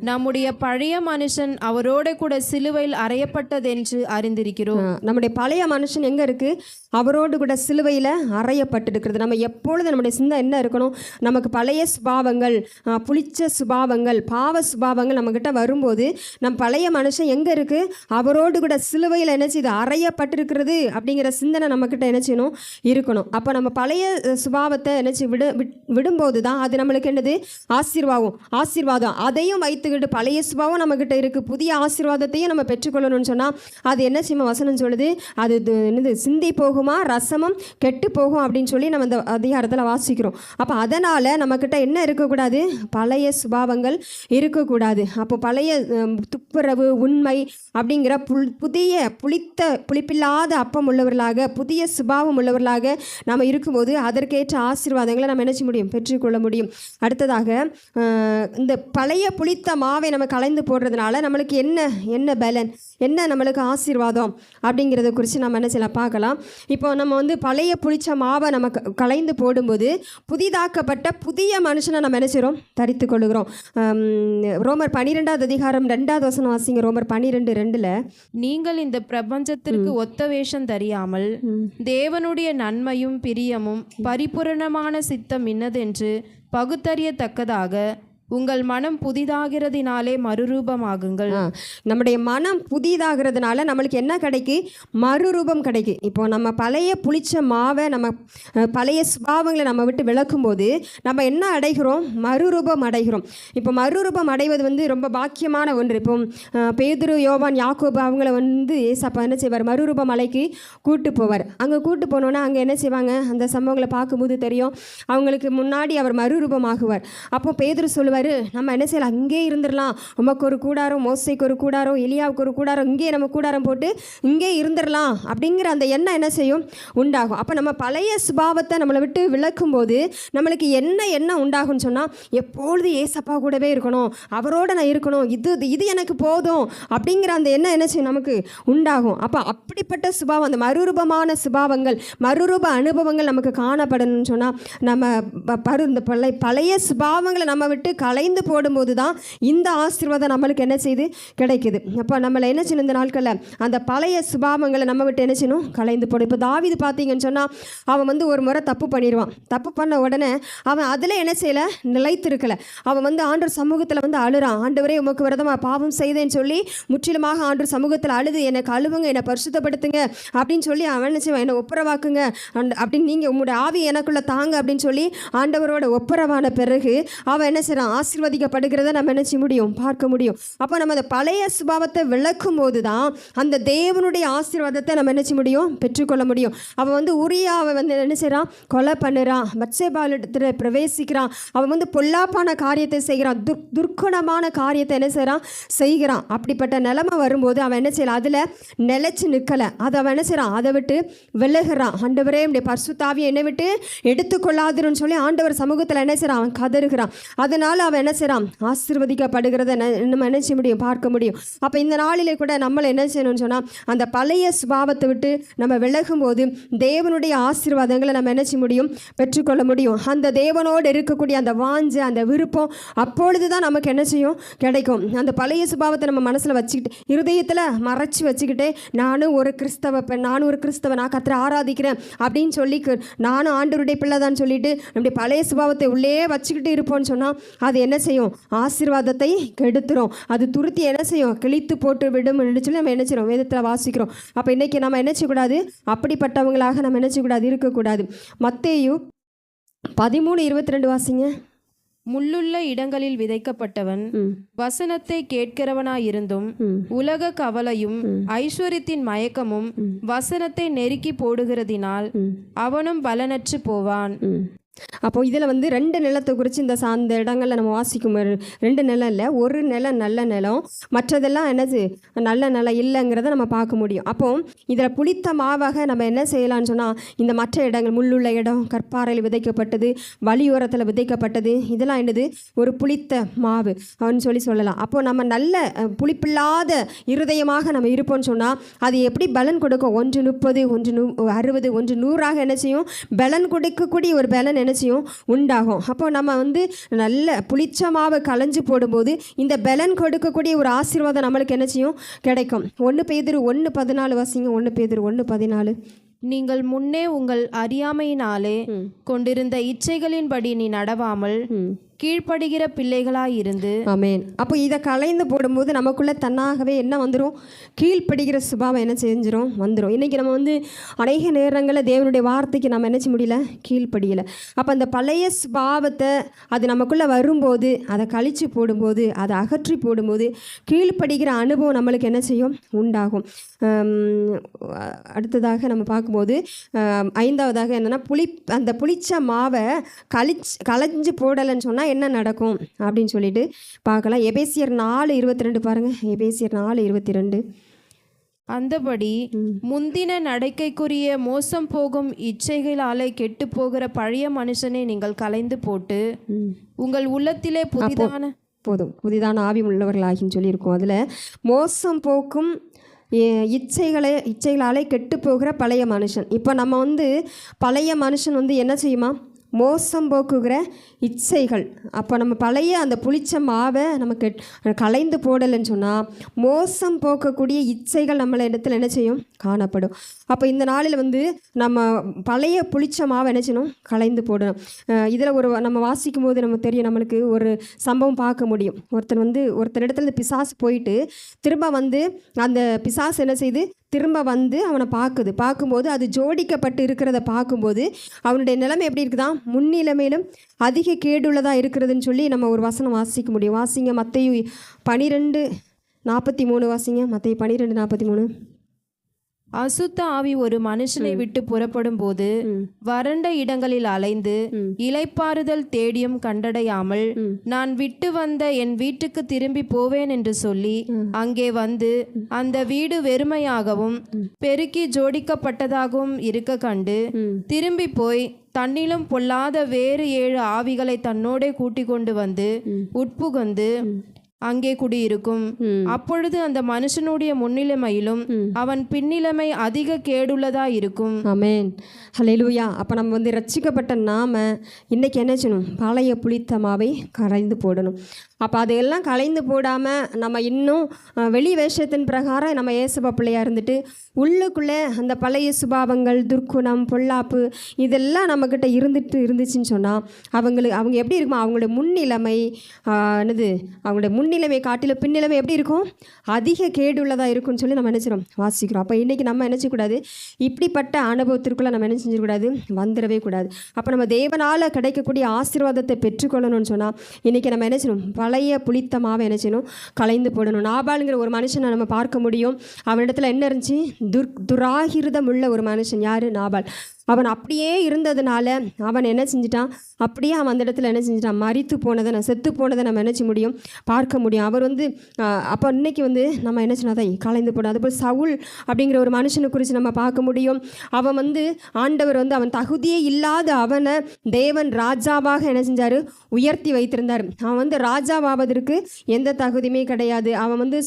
நம்முடைய பழைய மனுஷன் அவரோட கூட சிலுவையில் அறையப்பட்டதென்று அறிந்திருக்கிறோம். நம்முடைய பழைய மனுஷன் எங்கே இருக்குது? அவரோடு கூட சிலுவையில் அறையப்பட்டிருக்கிறது. நம்ம எப்பொழுது நம்முடைய சிந்தை என்ன இருக்கணும்? நமக்கு பழைய சுபாவங்கள், புளிச்ச சுபாவங்கள், பாவ சுபாவங்கள் நம்மக்கிட்ட வரும்போது நம் பழைய மனுஷன் எங்கே இருக்குது? அவரோடு கூட சிலுவையில் என்ன செய்யுது? அறையப்பட்டிருக்கிறது அப்படிங்கிற சிந்தனை நம்மக்கிட்ட என்ன செய்யணும்? இருக்கணும். அப்போ நம்ம பழைய சுபாவத்தை என்ன செய்ய விடும்போது தான் அது நம்மளுக்கு என்னது? ஆசீர்வாதம். அதையும் வைத்துக்கிட்டு பழைய சுபாவம் நம்மக்கிட்ட இருக்குது, புதிய ஆசீர்வாதத்தையும் நம்ம பெற்றுக்கொள்ளணும்னு சொன்னால் அது என்ன செய்யும்? வசனம் சொல்லுது, அது என்னது? சிந்தி போகுமா, ரசமும் கெட்டு போகும் அப்படின்னு சொல்லி நம்ம இந்த அதிகாரத்தில் வாசிக்கிறோம். அப்போ அதனால் நம்மக்கிட்ட என்ன இருக்கக்கூடாது? பழைய சுபாவங்கள் இருக்கக்கூடாது. அப்போ பழைய துப்புரவு, உண்மை அப்படிங்கிற புளிப்பில்லாத அப்பம் உள்ளவர்களாக, புதிய சுபாவம் உள்ளவர்களாக நம்ம இருக்கும்போது அதற்கேற்ற ஆசீர்வாதங்களை நம்ம என்ன செய்ய முடியும்? பெற்றுக்கொள்ள முடியும். அடுத்ததாக இந்த பழைய புளித்த மாவை நம்ம கலைந்து போடுறதுனால நம்மளுக்கு என்ன பலன்? என்ன நம்மளுக்கு ஆசீர்வாதம் அப்படிங்கிறத குறித்து நம்ம என்ன செய்யலாம் பார்க்கலாம். இப்போ நம்ம வந்து பழைய புளிச்ச மாவை நம்ம களைந்து போடும்போது புதிதாக்கப்பட்ட புதிய மனுஷனை நம்ம என்ன செய்கிறோம், தரித்து கொள்கிறோம். ரோமர் 12வது அதிகாரம் 2வது வசனம் வாசிங்க. ரோமர் 12:2. நீங்கள் இந்த பிரபஞ்சத்திற்கு ஒத்த வேஷம் தெரியாமல் தேவனுடைய நன்மையும் பிரியமும் பரிபூரணமான சித்தம் இன்னதென்று பகுத்தறியத்தக்கதாக உங்கள் மனம் புதிதாகிறதினாலே மறுரூபமாகுங்கள். நம்முடைய மனம் புதிதாகிறதுனால நம்மளுக்கு என்ன கிடைக்கு, மறுரூபம் கிடைக்கு. இப்போ நம்ம பழைய புளிச்ச மாவை நம்ம பழைய சுபாவங்களை நம்ம விட்டு விளக்கும் போது நம்ம என்ன அடைகிறோம், மறுரூபம் அடைகிறோம். இப்போ மறுரூபம் அடைவது வந்து ரொம்ப பாக்கியமான ஒன்று. இப்போ பேதுரு, யோவான், யாக்கோபு அவங்கள வந்து ஏசப்பா என்ன செய்வார், மறுரூப மலைக்கு கூட்டு போவார். அங்கே கூட்டு போனோன்னா அங்கே என்ன செய்வாங்க, அந்த சம்பவங்களை பார்க்கும்போது தெரியும் அவங்களுக்கு முன்னாடி அவர் மறுரூபமாகுவார். அப்போ பேதுரு சொல்லுவார், நம்ம என்ன செய்யலாம், அங்கே இருந்துடலாம், உமக்கு ஒரு கூடாரம், மோசைக்கு ஒரு கூடாரம், எலியாவுக்கு ஒரு கூடாரம், இங்கே நம்ம கூடாரம் போட்டு இங்கே இருந்துடலாம் அப்படிங்கிற அந்த எண்ணம் என்ன செய்யும், உண்டாகும். அப்போ நம்ம பழைய சுபாவத்தை நம்மளை விட்டு விளக்கும் போது நம்மளுக்கு என்ன எண்ணம் உண்டாகும்னு சொன்னால், எப்பொழுது ஏசப்பா கூடவே இருக்கணும், அவரோட நான் இருக்கணும், இது எனக்கு போதும் அப்படிங்கிற அந்த எண்ணம் என்ன செய்யும், நமக்கு உண்டாகும். அப்போ அப்படிப்பட்ட சுபாவம், அந்த மறுரூபமான சுபாவங்கள், மறுரூப அனுபவங்கள் நமக்கு காணப்படணும்னு சொன்னால் நம்ம இந்த பழைய சுபாவங்களை நம்ம விட்டு கலைந்து போடும்போது தான் இந்த ஆசீர்வாதம் நம்மளுக்கு என்ன செய்து கிடைக்குது. அப்போ நம்மளை என்ன செய்யணும், இந்த நாட்களில் அந்த பழைய சுபாவங்களை நம்ம விட்டு என்ன செய்யணும், கலைந்து போடும். இப்போ தாவீது பார்த்தீங்கன்னு சொன்னால் அவன் வந்து ஒரு முறை தப்பு பண்ணிடுவான். தப்பு பண்ண உடனே அவன் அதில் என்ன செய்யலை, நிலைத்திருக்கலை. அவன் வந்து ஆண்டவர் சமூகத்தில் வந்து அழுறான், ஆண்டவரே உமக்கு விரதமாக பாவம் செய்தேன்னு சொல்லி முற்றிலுமாக ஆண்டவர் சமூகத்தில் அழுது, என்னை கழுவுங்க, என்னை பரிசுத்தப்படுத்துங்க அப்படின்னு சொல்லி அவன் என்ன செய்வான், என்னை ஒப்புரவாக்குங்க அப்படின்னு, நீங்கள் உங்களுடைய ஆவி எனக்குள்ளே தாங்க அப்படின்னு சொல்லி ஆண்டவரோட ஒப்புரவான பிறகு அவன் என்ன செய்கிறான், ஆசீர்வதிக்கப்படுகிறத நம்ம என்ன செய்ய முடியும், பார்க்க முடியும். அப்போ நம்ம அந்த பழைய சுபாவத்தை விளக்கும் போது தான் அந்த தேவனுடைய ஆசீர்வாதத்தை நம்ம என்ன செய்ய முடியும், பெற்றுக்கொள்ள முடியும். அவன் வந்து உரியாவை வந்து என்ன செய்கிறான், கொலை பண்ணுறான், பத்சேபாளிடத்தில் பிரவேசிக்கிறான், அவன் வந்து பொல்லாப்பான காரியத்தை செய்கிறான், துர்க்குணமான காரியத்தை என்ன செய்கிறான். அப்படிப்பட்ட நிலைமை வரும்போது அவன் என்ன செய்யலாம், அதில் நிலைச்சு நிற்கலை. அதை அவன் என்ன செய்கிறான், அதை விட்டு விலகுறான். ஆண்டவரே நம்முடைய பரிசுத்தாவியை என்னை விட்டு எடுத்துக்கொள்ளாதுன்னு சொல்லி ஆண்டவர் சமூகத்தில் என்ன செய்கிறான், அவன் கதறுகிறான். அதனால் அவன் என்ன செய்கிறான், ஆசீர்வதிக்கப்படுகிறத நம்ம என்ன செய்ய முடியும், பார்க்க முடியும். அப்போ இந்த நாளிலே கூட நம்மளை என்ன செய்யணும்னு சொன்னால், அந்த பழைய சுபாவத்தை விட்டு நம்ம விலகும் போது தேவனுடைய ஆசீர்வாதங்களை நம்ம என்ன செய்ய முடியும், பெற்றுக்கொள்ள முடியும். அந்த தேவனோடு இருக்கக்கூடிய அந்த வாஞ்சை, அந்த விருப்பம் அப்பொழுது தான் நமக்கு என்ன செய்யும், கிடைக்கும். அந்த பழைய சுபாவத்தை நம்ம மனசில் வச்சுக்கிட்டு, இருதயத்தில் மறைச்சி வச்சுக்கிட்டே, நானும் ஒரு கிறிஸ்தவ பெண், நானும் ஒரு கிறிஸ்தவ, நான் கர்த்தரை ஆராதிக்கிறேன் அப்படின்னு சொல்லி, நானும் ஆண்டவருடைய பிள்ளை தான் சொல்லிட்டு நம்முடைய பழைய சுபாவத்தை உள்ளே வச்சுக்கிட்டு இருப்போம்னு சொன்னால் அது என்ன செய்யும், ஆசீர்வாதத்தை கெடுத்துரும். அது துருத்தி என்ன செய்யும், கிழித்து போட்டு விடும் சொல்லி நம்ம என்ன செய்யறோம், வேதத்தில் வாசிக்கிறோம். அப்போ இன்றைக்கி நம்ம என்ன செய்யக்கூடாது, அப்படிப்பட்டவங்களாக நம்ம என்ன செய்யக்கூடாது, இருக்கக்கூடாது. மத்தேயு 13:22 வாசிங்க. முள்ளுள்ள இடங்களில் விதைக்கப்பட்டவன் வசனத்தை கேட்கிறவனாயிருந்தும் உலக கவலையும் ஐஸ்வர்யத்தின் மயக்கமும் வசனத்தை நெருக்கி போடுகிறதினால் அவனும் பலனற்று போவான். அப்போ இதில் வந்து 2 நிலத்தை குறித்து இந்த சார்ந்த இடங்களில் நம்ம வாசிக்கும். 2 நிலம் இல்லை, ஒரு நிலம் நல்ல நிலம், மற்றதெல்லாம் என்னது நல்ல நிலம் இல்லைங்கிறத நம்ம பார்க்க முடியும். அப்போ இதில் புளித்த மாவாக நம்ம என்ன செய்யலாம்னு சொன்னால், இந்த மற்ற இடங்கள், முள்ளுள்ள இடம், கற்பாறையில் விதைக்கப்பட்டது, வழியோரத்தில் விதைக்கப்பட்டது, இதெல்லாம் என்னது ஒரு புளித்த மாவு அப்படின்னு சொல்லலாம். அப்போது நம்ம நல்ல புளிப்பில்லாத இருதயமாக நம்ம இருப்போம்னு சொன்னால் அது எப்படி பலன் கொடுக்கும், 1 30, 1 60, 1 100 என்ன செய்யும், பலன் கொடுக்கக்கூடிய ஒரு பலன் செய்யும் உண்டாகும். அப்போ நம்ம வந்து நல்ல புளிச்ச மாவை களைஞ்சு போடும்போது இந்த பலன் கொடுக்கக்கூடிய ஒரு ஆசீர்வாதம் நம்மளுக்கு என்ன செய்யும், கிடைக்கும். 1 பேதுரு 1:14 வாசிங்க. 1 பேதுரு 1:14. நீங்கள் முன்னே உங்கள் அறியாமையினாலே கொண்டிருந்த இச்சைகளின்படி நீ நடவாமல் கீழ்ப்படுகிற பிள்ளைகளாயிருந்து. ஆமென். அப்போ இதை கலைந்து போடும்போது நமக்குள்ளே தன்னாகவே என்ன வந்துடும், கீழ்ப்படுகிற சுபாவம் என்ன செஞ்சிடும், வந்துடும். இன்றைக்கி நம்ம வந்து அநேக நேரங்களில் தேவனுடைய வார்த்தைக்கு நம்ம என்ன செய்ய முடியல, கீழ்ப்படியலை. அப்போ அந்த பழைய சுபாவத்தை அது நமக்குள்ளே வரும்போது, அதை கழித்து போடும்போது, அதை அகற்றி போடும்போது கீழ்ப்படுகிற அனுபவம் நம்மளுக்கு என்ன செய்யும், உண்டாகும். அடுத்ததாக நம்ம பார்க்கும்போது 5வதாக என்னென்னா, அந்த புளிச்ச மாவை களைஞ்சு போடலைன்னு சொன்னால் என்ன நடக்கும் அப்படின்னு சொல்லிட்டு பார்க்கலாம். எபேசியர் 4:22 பாருங்க. எபேசியர் 4:22. அந்தபடி முந்தின நடக்கைக்குரிய மோசம் போகும் இச்சைகளாலே கெட்டு போகிற பழைய மனுஷனை நீங்கள் கலைந்து போட்டு உங்கள் உள்ளத்திலே புதிதான ஆவி உள்ளவர்களாகின்னு சொல்லியிருக்கோம். அதில் மோசம் போக்கும் இச்சைகளாலே கெட்டு போகிற பழைய மனுஷன். இப்போ நம்ம வந்து பழைய மனுஷன் வந்து என்ன செய்யுமா? மோசம் போக்குகிற இச்சைகள். அப்போ நம்ம பழைய அந்த புளிச்ச மாவை நமக்கு கலைந்து போடலைன்னு சொன்னால் மோசம் போக்கக்கூடிய இச்சைகள் நம்மள இடத்துல என்ன செய்யும்? காணப்படும். அப்போ இந்த நாளில் வந்து நம்ம பழைய புளிச்ச மாவை என்ன செய்யணும்? கலைந்து போடணும். இதில் நம்ம வாசிக்கும் போது நமக்கு தெரியும், நம்மளுக்கு ஒரு சம்பவம் பார்க்க முடியும். ஒருத்தர் இடத்துல பிசாசு போயிட்டு திரும்ப வந்து அந்த பிசாசு என்ன செய்து திரும்ப வந்து அவனை பார்க்கும்போது அது ஜோடிக்கப்பட்டு இருக்கிறத பார்க்கும்போது அவனுடைய நிலைமை எப்படி இருக்குதா? முன்னிலைமையிலும் அதிக கேடுள்ளதாக இருக்கிறதுன்னு சொல்லி நம்ம ஒரு வசனம் வாசிக்க முடியும். வாசிங்க மத்தேயு 12:43 வாசிங்க. மத்தேயு 12:43. அசுத்த ஆவி ஒரு மனுஷனை விட்டு புறப்படும் போது வறண்ட இடங்களில் அலைந்து இளைப்பாறுதல் தேடியும் கண்டடையாமல் நான் விட்டு வந்த என் வீட்டுக்கு திரும்பி போவேன் என்று சொல்லி அங்கே வந்து அந்த வீடு வெறுமையாகவும் பெருக்கி ஜோடிக்கப்பட்டதாகவும் இருக்க கண்டு திரும்பி போய் தன்னிலும் பொல்லாத வேறு 7 ஆவிகளை தன்னோடே கூட்டிக் கொண்டு வந்து உட்புகுந்து அங்கே குடியிருக்கும். அப்பொழுது அந்த மனுஷனுடைய முன்னிலைமையிலும் அவன் பின்னிலைமை அதிக கேடுள்ளதா இருக்கும். ஆமென், ஹல்லேலூயா. அப்போ நம்ம வந்து ரட்சிக்கப்பட்ட நாம இன்னைக்கு என்ன செய்யணும்? பழைய புளித்த மாவை கரைந்து போடணும். அப்போ அதையெல்லாம் கலைந்து போடாமல் நம்ம இன்னும் வெளி வேஷத்தின் பிரகாரம் நம்ம இயேசுப்பா பிள்ளையாக இருந்துட்டு உள்ளுக்குள்ளே அந்த பழைய சுபாவங்கள், துர்க்குணம், பொல்லாப்பு இதெல்லாம் நம்மக்கிட்ட இருந்துச்சுன்னு சொன்னால் அவங்க எப்படி இருக்குமா? அவங்களுடைய முன்னிலைமை அவங்களுடைய முன்னிலைமை காட்டிலும் பின்னிலைமை எப்படி இருக்கும்? அதிக கேடுள்ளதாக இருக்கும்னு சொல்லி நம்ம நினச்சிடும் வாசிக்கிறோம். அப்போ இன்றைக்கி நம்ம நினச்சக்கூடாது, இப்படிப்பட்ட அனுபவத்திற்குள்ளே நம்ம என்ன செஞ்சிடக்கூடாது? வந்துடவே கூடாது. அப்போ நம்ம தேவனால் கிடைக்கக்கூடிய ஆசீர்வாதத்தை பெற்றுக்கொள்ளணும்னு சொன்னால் இன்றைக்கி நம்ம என்ன செய்யணும்? பழைய புளித்த மாவை என்ன செய்யணும்? கலைந்து போடணும். நாபாலுங்கிற ஒரு மனுஷனை நம்ம பார்க்க முடியும். அவனிடத்துல என்ன இருந்துச்சு? துராகிருதம் உள்ள ஒரு மனுஷன். யாரு? நாபால். அவன் அப்படியே இருந்ததுனால அவன் என்ன செஞ்சிட்டான்? அப்படியே அவன் அந்த இடத்துல என்ன செஞ்சிட்டான்? மரித்து போனதை, செத்து போனதை நம்ம என்ன செய்ய முடியும்? பார்க்க முடியும். அவர் வந்து அப்போ இன்னைக்கு வந்து நம்ம என்ன சொன்னதை கலைந்து போடும். அதுபோல் சவுல் அப்படிங்கிற ஒரு மனுஷனை குறித்து நம்ம பார்க்க முடியும். அவன் வந்து ஆண்டவர் வந்து அவன் தகுதியே இல்லாத அவனை தேவன் ராஜாவாக என்ன செஞ்சார்? உயர்த்தி வைத்திருந்தார். அவன் வந்து ராஜாவாவதற்கு எந்த தகுதியுமே கிடையாது. அவன் வந்து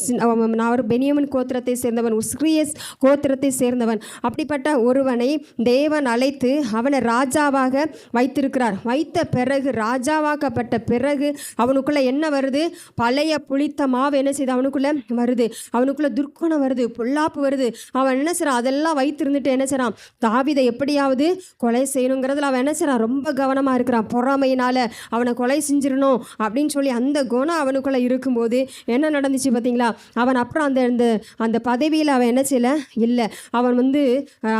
நான் பெனியமின் கோத்திரத்தை சேர்ந்தவன், உஸ்கிரியஸ் கோத்திரத்தை சேர்ந்தவன். அப்படிப்பட்ட ஒருவனை தேவன் அழைத்து அவனை ராஜாவாக வைத்திருக்கிறார். வைத்த பிறகு, ராஜாவாக்கப்பட்ட பிறகு அவனுக்குள்ள என்ன வருது? பழைய புளித்த மாவு என்ன செய்யுது? அவனுக்குள்ள வருது. அவனுக்குள்ள துர்க்குணம் வருது, பொல்லாப்பு வருது. அவன் என்ன செய்றான்? அதெல்லாம் வைத்திருந்துட்டு என்ன செய்றான்? தாவீதை எப்படியாவது கொலை செய்யணுங்கிறதுல அவன் என்ன செய்றான்? ரொம்ப கவனமாக இருக்கிறான். பொறாமையினால அவனை கொலை செஞ்சிடணும் அப்படின்னு சொல்லி அந்த குணம் அவனுக்குள்ள இருக்கும்போது என்ன நடந்துச்சு பார்த்தீங்களா? அவன் அப்புறம் அந்த பதவியில் அவன் என்ன செய்யலை? இல்லை, அவன் வந்து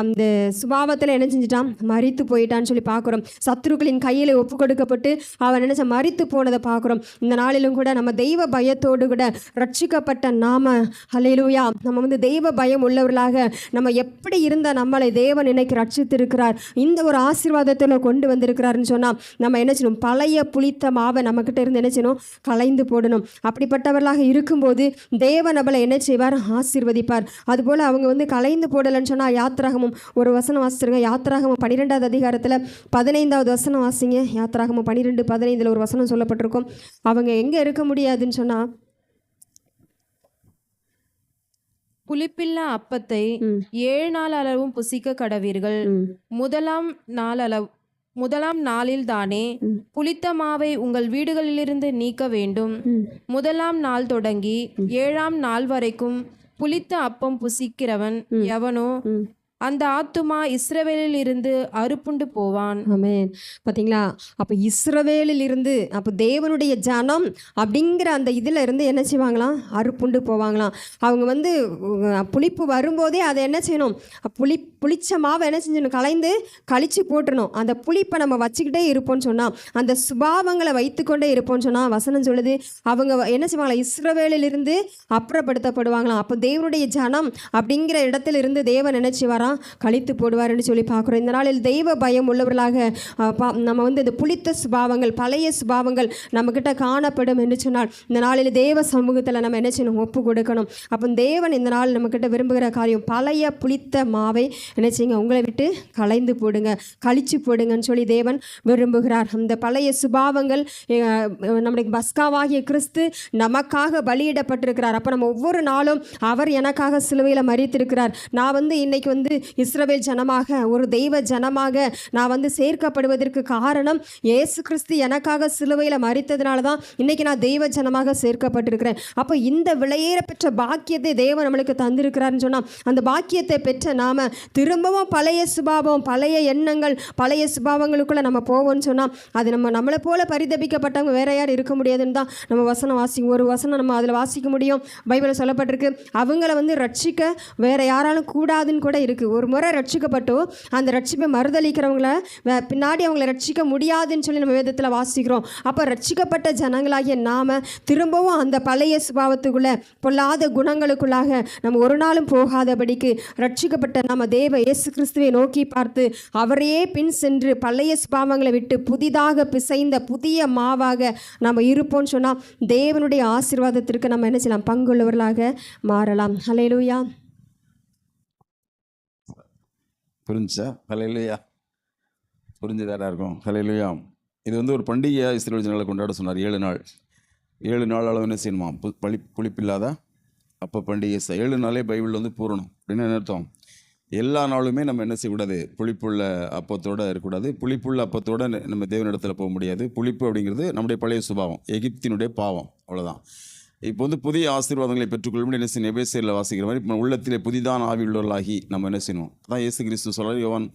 அந்த சுபாவத்தில் என்ன செஞ்சிட்டான்? மரித்து போயிட்டான்னு சொல்லி பார்க்குறோம். சத்துருக்களின் கையில் ஒப்பு கொடுக்கப்பட்டு அவன் நினைச்ச மரித்து போனதை பார்க்குறோம். இந்த நாளிலும் கூட நம்ம தெய்வ பயத்தோடு கூட ரட்சிக்கப்பட்ட நாம, ஹல்லேலூயா, நம்ம வந்து தெய்வ பயம் உள்ளவர்களாக நம்ம எப்படி இருந்த நம்மளை தேவன் இன்னைக்கு ரட்சித்திருக்கிறார், இந்த ஒரு ஆசீர்வாதத்தில் கொண்டு வந்திருக்கிறாருன்னு சொன்னால் நம்ம என்ன செய்யணும்? பழைய புளித்த மாவை நம்மக்கிட்ட இருந்து என்ன செய்யணும்? கலைந்து போடணும். அப்படிப்பட்டவர்களாக இருக்கும்போது தேவன் நம்மளை என்ன செய்வார்? ஆசீர்வதிப்பார். அதுபோல் அவங்க வந்து கலைந்து போடலைன்னு சொன்னால் யாத்திராகமும் ஒரு வசனம் வாசிச்சிருங்க. யாத்திராகமம் 12வது அதிகாரத்தில் 15வது வசனம் வாசிங்க. யாத்திராகமம் 12:15 ஒரு வசனம் சொல்லப்பட்டிருக்கும். அவங்க எங்கே இருக்க முடியாதுன்னு சொன்னால், புளிப்பில்லா அப்பத்தை 7 நாள் அளவும் புசிக்க கடவீர்கள். முதலாம் நாளில் தானே புளித்த மாவை உங்கள் வீடுகளிலிருந்து நீக்க வேண்டும். முதலாம் நாள் தொடங்கி 7ஆம் நாள் வரைக்கும் புளித்த அப்பம் புசிக்கிறவன் எவனோ அந்த ஆத்துமா இஸ்ரவேலில் இருந்து அறுப்புண்டு போவான். ஆமென். பார்த்தீங்களா? அப்போ இஸ்ரவேலில் இருந்து, அப்போ தேவனுடைய ஜனம் அப்படிங்கிற அந்த இதில் இருந்து என்ன செய்வாங்களாம்? அறுப்புண்டு போவாங்களாம். அவங்க வந்து புளிப்பு வரும்போதே அதை என்ன செய்யணும்? புளிச்ச மாவை என்ன செஞ்சணும்? கழிச்சு போட்டுடணும். அந்த புளிப்பை நம்ம வச்சுக்கிட்டே இருப்போம்னு சொன்னால், அந்த சுபாவங்களை வைத்துக்கொண்டே இருப்போம்னு சொன்னால் வசனம் சொல்லுது அவங்க என்ன செய்வாங்களா? இஸ்ரவேலில் இருந்து அப்புறப்படுத்தப்படுவாங்களாம். அப்போ தேவனுடைய ஜனம் அப்படிங்கிற இடத்துல இருந்து தேவன் என்ன செய்வாரா? எல்லாம் கழித்து போடுவார்னு சொல்லி பார்க்குறோம். இந்த நாளில் தெய்வ பயம் உள்ளவர்களாக நம்ம வந்து இந்த புளித்த சுபாவங்கள், பழைய சுபாவங்கள் நம்மக்கிட்ட காணப்படும் என்று சொன்னால் இந்த நாளில் தேவ சமூகத்தில் நம்ம என்ன செய்யணும்? ஒப்பு கொடுக்கணும். அப்போ தேவன் இந்த நாள் நம்மக்கிட்ட விரும்புகிற காரியம், பழைய புளித்த மாவை என்ன செய்யுங்க? உங்களை விட்டு களைந்து போடுங்க, கழிச்சு போடுங்கன்னு சொல்லி தேவன் விரும்புகிறார். அந்த பழைய சுபாவங்கள் நம்முடைய பஸ்காவாகிய கிறிஸ்து நமக்காக பலியிடப்பட்டிருக்கிறார். அப்போ நம்ம ஒவ்வொரு நாளும் அவர் எனக்காக சிலுவையில் மரித்திருக்கிறார். நான் வந்து இன்னைக்கு வந்து இஸ்ரவேல் ஜனமாக, ஒரு தெய்வ ஜனமாக நான் வந்து சேர்க்கப்படுவதற்கு காரணம் இயேசு கிறிஸ்து எனக்காக சிலுவையில் மரித்ததுனால தான் இன்னைக்கு நான் தெய்வ ஜனமாக சேர்க்கப்பட்டிருக்கிறேன். அப்போ இந்த விலையேற பெற்ற பாக்கியத்தை தேவன் நம்மளுக்கு தந்திருக்கிறார்னு சொன்னால் அந்த பாக்கியத்தை பெற்ற நாம் திரும்பவும் பழைய சுபாவம், பழைய எண்ணங்கள், பழைய சுபாவங்களுக்குள்ளே நம்ம போவோம்னு சொன்னால் அது நம்மளை போல பரிதபிக்கப்பட்டவங்க வேற யார் இருக்க முடியாதுன்னு தான் நம்ம வசனம் ஒரு வசனம் நம்ம அதில் வாசிக்க முடியும். பைபிளில் சொல்லப்பட்டிருக்கு, அவங்கள வந்து ரட்சிக்க வேற யாராலும் கூடாதுன்னு கூட இருக்குது. ஒரு முறை ரட்சிக்கப்பட்டோ அந்த ரட்சிப்பை மறுதளிக்கிறவங்கள பின்னாடி அவங்கள ரட்சிக்க முடியாதுன்னு சொல்லி நம்ம வேதத்தில் வாசிக்கிறோம். அப்போ ரட்சிக்கப்பட்ட ஜனங்களாகிய நாம் திரும்பவும் அந்த பழைய சுபாவத்துக்குள்ளே, பொல்லாத குணங்களுக்குள்ளாக நம்ம ஒரு நாளும் போகாதபடிக்கு ரட்சிக்கப்பட்ட நம்ம தேவ இயேசு கிறிஸ்துவை நோக்கி பார்த்து அவரையே பின் சென்று பழைய சுபாவங்களை விட்டு புதிதாக பிசைந்த புதிய மாவாக நம்ம இருப்போம்னு சொன்னால் தேவனுடைய ஆசீர்வாதத்திற்கு நம்ம என்ன செய்யலாம்? பங்குள்ளவர்களாக மாறலாம். ஹல்லேலூயா. புரிஞ்சா? ஹல்லேலூயா. புரிஞ்சதாரா இருக்கும். ஹல்லேலூயா. இது வந்து ஒரு பண்டிகையாக இஸ்ரவேல் ஜனங்களை கொண்டாட சொன்னார். 7 நாள் 7 நாள் அளவு என்ன செய்யணுமா? புளிப்பில்லாத அப்போ பண்டிகை. 7 நாளே பைபிள் வந்து பூரணம் அப்படின்னு என்ன அர்த்தம்? எல்லா நாளுமே நம்ம என்ன செய்யக்கூடாது? புளிப்புள்ள அப்பத்தோடு இருக்கக்கூடாது. புளிப்புள்ள அப்பத்தோடு நம்ம தேவனிடத்தில் போக முடியாது. புளிப்பு அப்படிங்கிறது நம்முடைய பழைய சுபாவம், எகிப்தினுடைய பாவம், அவ்வளோதான். இப்போ வந்து புதிய ஆசீர்வாதங்களை பெற்றுக்கொள்ளும் என்ன செய்யணும்? எபேசியரில் வாசிக்கிற மாதிரி இப்போ உள்ளத்திலே புதிதான ஆவி உள்ளவர்களாகி நம்ம என்ன செய்யணும்? அதான் இயேசு கிறிஸ்து சொல்கிறார். யோவான்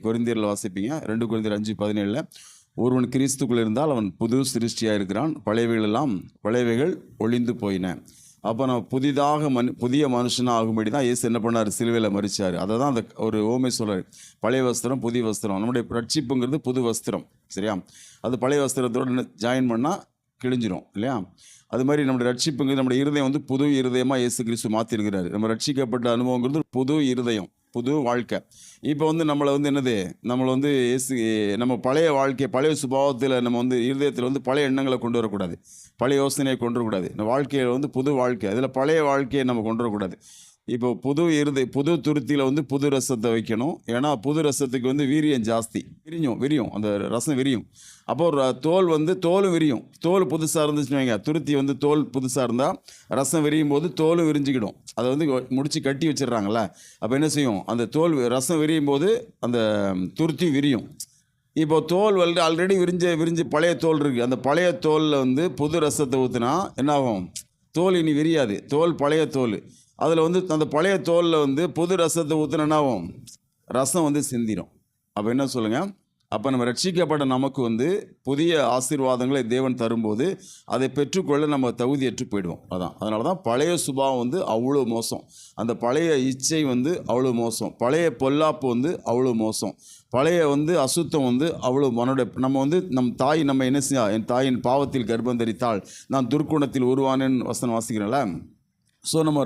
கொரிந்தியரில் வாசிப்பீங்க, 2 கொரிந்தியர் 5:17. ஒருவன் கிறிஸ்துக்குள் இருந்தால் அவன் புது சிருஷ்டியாக இருக்கிறான், பழையவைகள் ஒளிந்து போயின. அப்போ நம்ம புதிய மனுஷனாக ஆகும்படி தான் இயேசு என்ன பண்ணார்? சிலுவையில் மரிச்சார். அதை தான் அந்த ஒரு ஓமை சொல்கிறார். பழைய வஸ்திரம், புதிய வஸ்திரம். நம்முடைய ரட்சிப்புங்கிறது புது வஸ்திரம், சரியா? அது பழைய வஸ்திரத்தோடு ஜாயின் பண்ணால் கிழிஞ்சிரும் இல்லையா? அது மாதிரி நம்முடைய ரட்சிப்புங்கிறது, நம்முடைய இருதயம் வந்து புது இருதயமாக இயேசு கிறிஸ்து மாற்றிருக்கிறாரு. நம்ம ரட்சிக்கப்பட்ட அனுபவங்கிறது புது இருதயம், புது வாழ்க்கை. இப்போ வந்து நம்மளை வந்து என்னது? நம்மளை வந்து நம்ம பழைய வாழ்க்கை, பழைய சுபாவத்தில் நம்ம வந்து இருதயத்தில் வந்து பழைய எண்ணங்களை கொண்டு வரக்கூடாது, பழைய யோசனையை கொண்டு வரக்கூடாது. இந்த வாழ்க்கையில் வந்து புது வாழ்க்கை, அதில் பழைய வாழ்க்கையை நம்ம கொண்டு வரக்கூடாது. இப்போ புது துருத்தியில் வந்து புது ரசத்தை வைக்கணும். ஏன்னா புது ரசத்துக்கு வந்து வீரியம் ஜாஸ்தி, விரியும் அந்த ரசம் விரியும். அப்போ தோலும் விரியும். தோல் புதுசாக இருந்துச்சுன்னு வைங்க, துருத்தி வந்து தோல் புதுசாக இருந்தால் ரசம் விரியும் போது தோலும் விரிஞ்சிக்கிடும். அதை வந்து முடிச்சு கட்டி வச்சிடுறாங்களே, அப்போ என்ன செய்யும்? அந்த ரசம் விரியும் போது அந்த துருத்தி விரியும். இப்போ தோல் வந்து ஆல்ரெடி விரிஞ்சு பழைய தோல் இருக்குது. அந்த பழைய தோலில் வந்து புது ரசத்தை ஊற்றினா என்ன ஆகும்? தோல் இனி விரியாது. பழைய தோல். அதில் வந்து அந்த பழைய தோலில் வந்து புது ரசத்தை ஊற்றினா என்ன ஆகும்? ரசம் வந்து சிந்திடும். அப்போ என்ன சொல்லுங்கள்? அப்போ நம்ம ரட்சிக்கப்பட்ட நமக்கு வந்து புதிய ஆசீர்வாதங்களை தேவன் தரும்போது அதை பெற்றுக்கொள்ள நம்ம தகுதியற்று போயிடுவோம். அதனால தான் பழைய சுபாவம் வந்து அவ்வளோ மோசம், அந்த பழைய இச்சை வந்து அவ்வளோ மோசம், பழைய பொல்லாப்பு வந்து அவ்வளோ மோசம், பழைய வந்து அசுத்தம் வந்து அவ்வளோ நம்ம வந்து நம்ம என்ன செய்யா? என் தாயின் பாவத்தில் கர்ப்பம் தரித்தாள், நான் துர்க்குணத்தில் உருவானேன்னு வசனம் வாசிக்கிறேன்ல. ஸோ நம்ம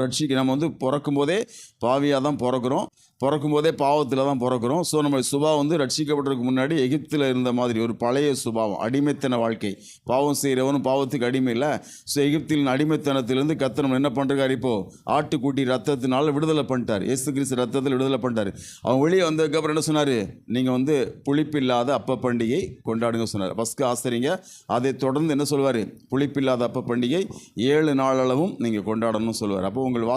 வந்து பிறக்கும் போதே பாவியாக தான் பிறக்கிறோம், பிறக்கும் போதே பாவத்தில் தான் பிறக்கிறோம். ஸோ நம்ம சுபாவம் வந்து ரட்சிக்கப்படுறதுக்கு முன்னாடி எகிப்தில் இருந்த மாதிரி ஒரு பழைய சுபாவம், அடிமைத்தன வாழ்க்கை. பாவம் செய்கிறவனும் பாவத்துக்கு அடிமை இல்லை. ஸோ எகிப்தின் அடிமைத்தனத்திலேருந்து கர்த்தர் நம்ம என்ன பண்ணுறாரு? இப்போது ஆட்டுக்குட்டி ரத்தத்தினால விடுதலை பண்ணிட்டார். இயேசு கிறிஸ்து ரத்தத்தில் விடுதலை பண்ணிட்டார். அவன் வெளியே வந்ததுக்கப்புறம் என்ன சொன்னார்? நீங்கள் வந்து புளிப்பில்லாத அப்ப பண்டிகை கொண்டாடுங்க சொன்னார். பஸ்கு ஆசரிங்க. அதை தொடர்ந்து என்ன சொல்வார்? புளிப்பில்லாத அப்ப பண்டிகை 7 நாளளவும் நீங்கள் கொண்டாடணும்னு சொல்லுவார். அப்போ உங்கள்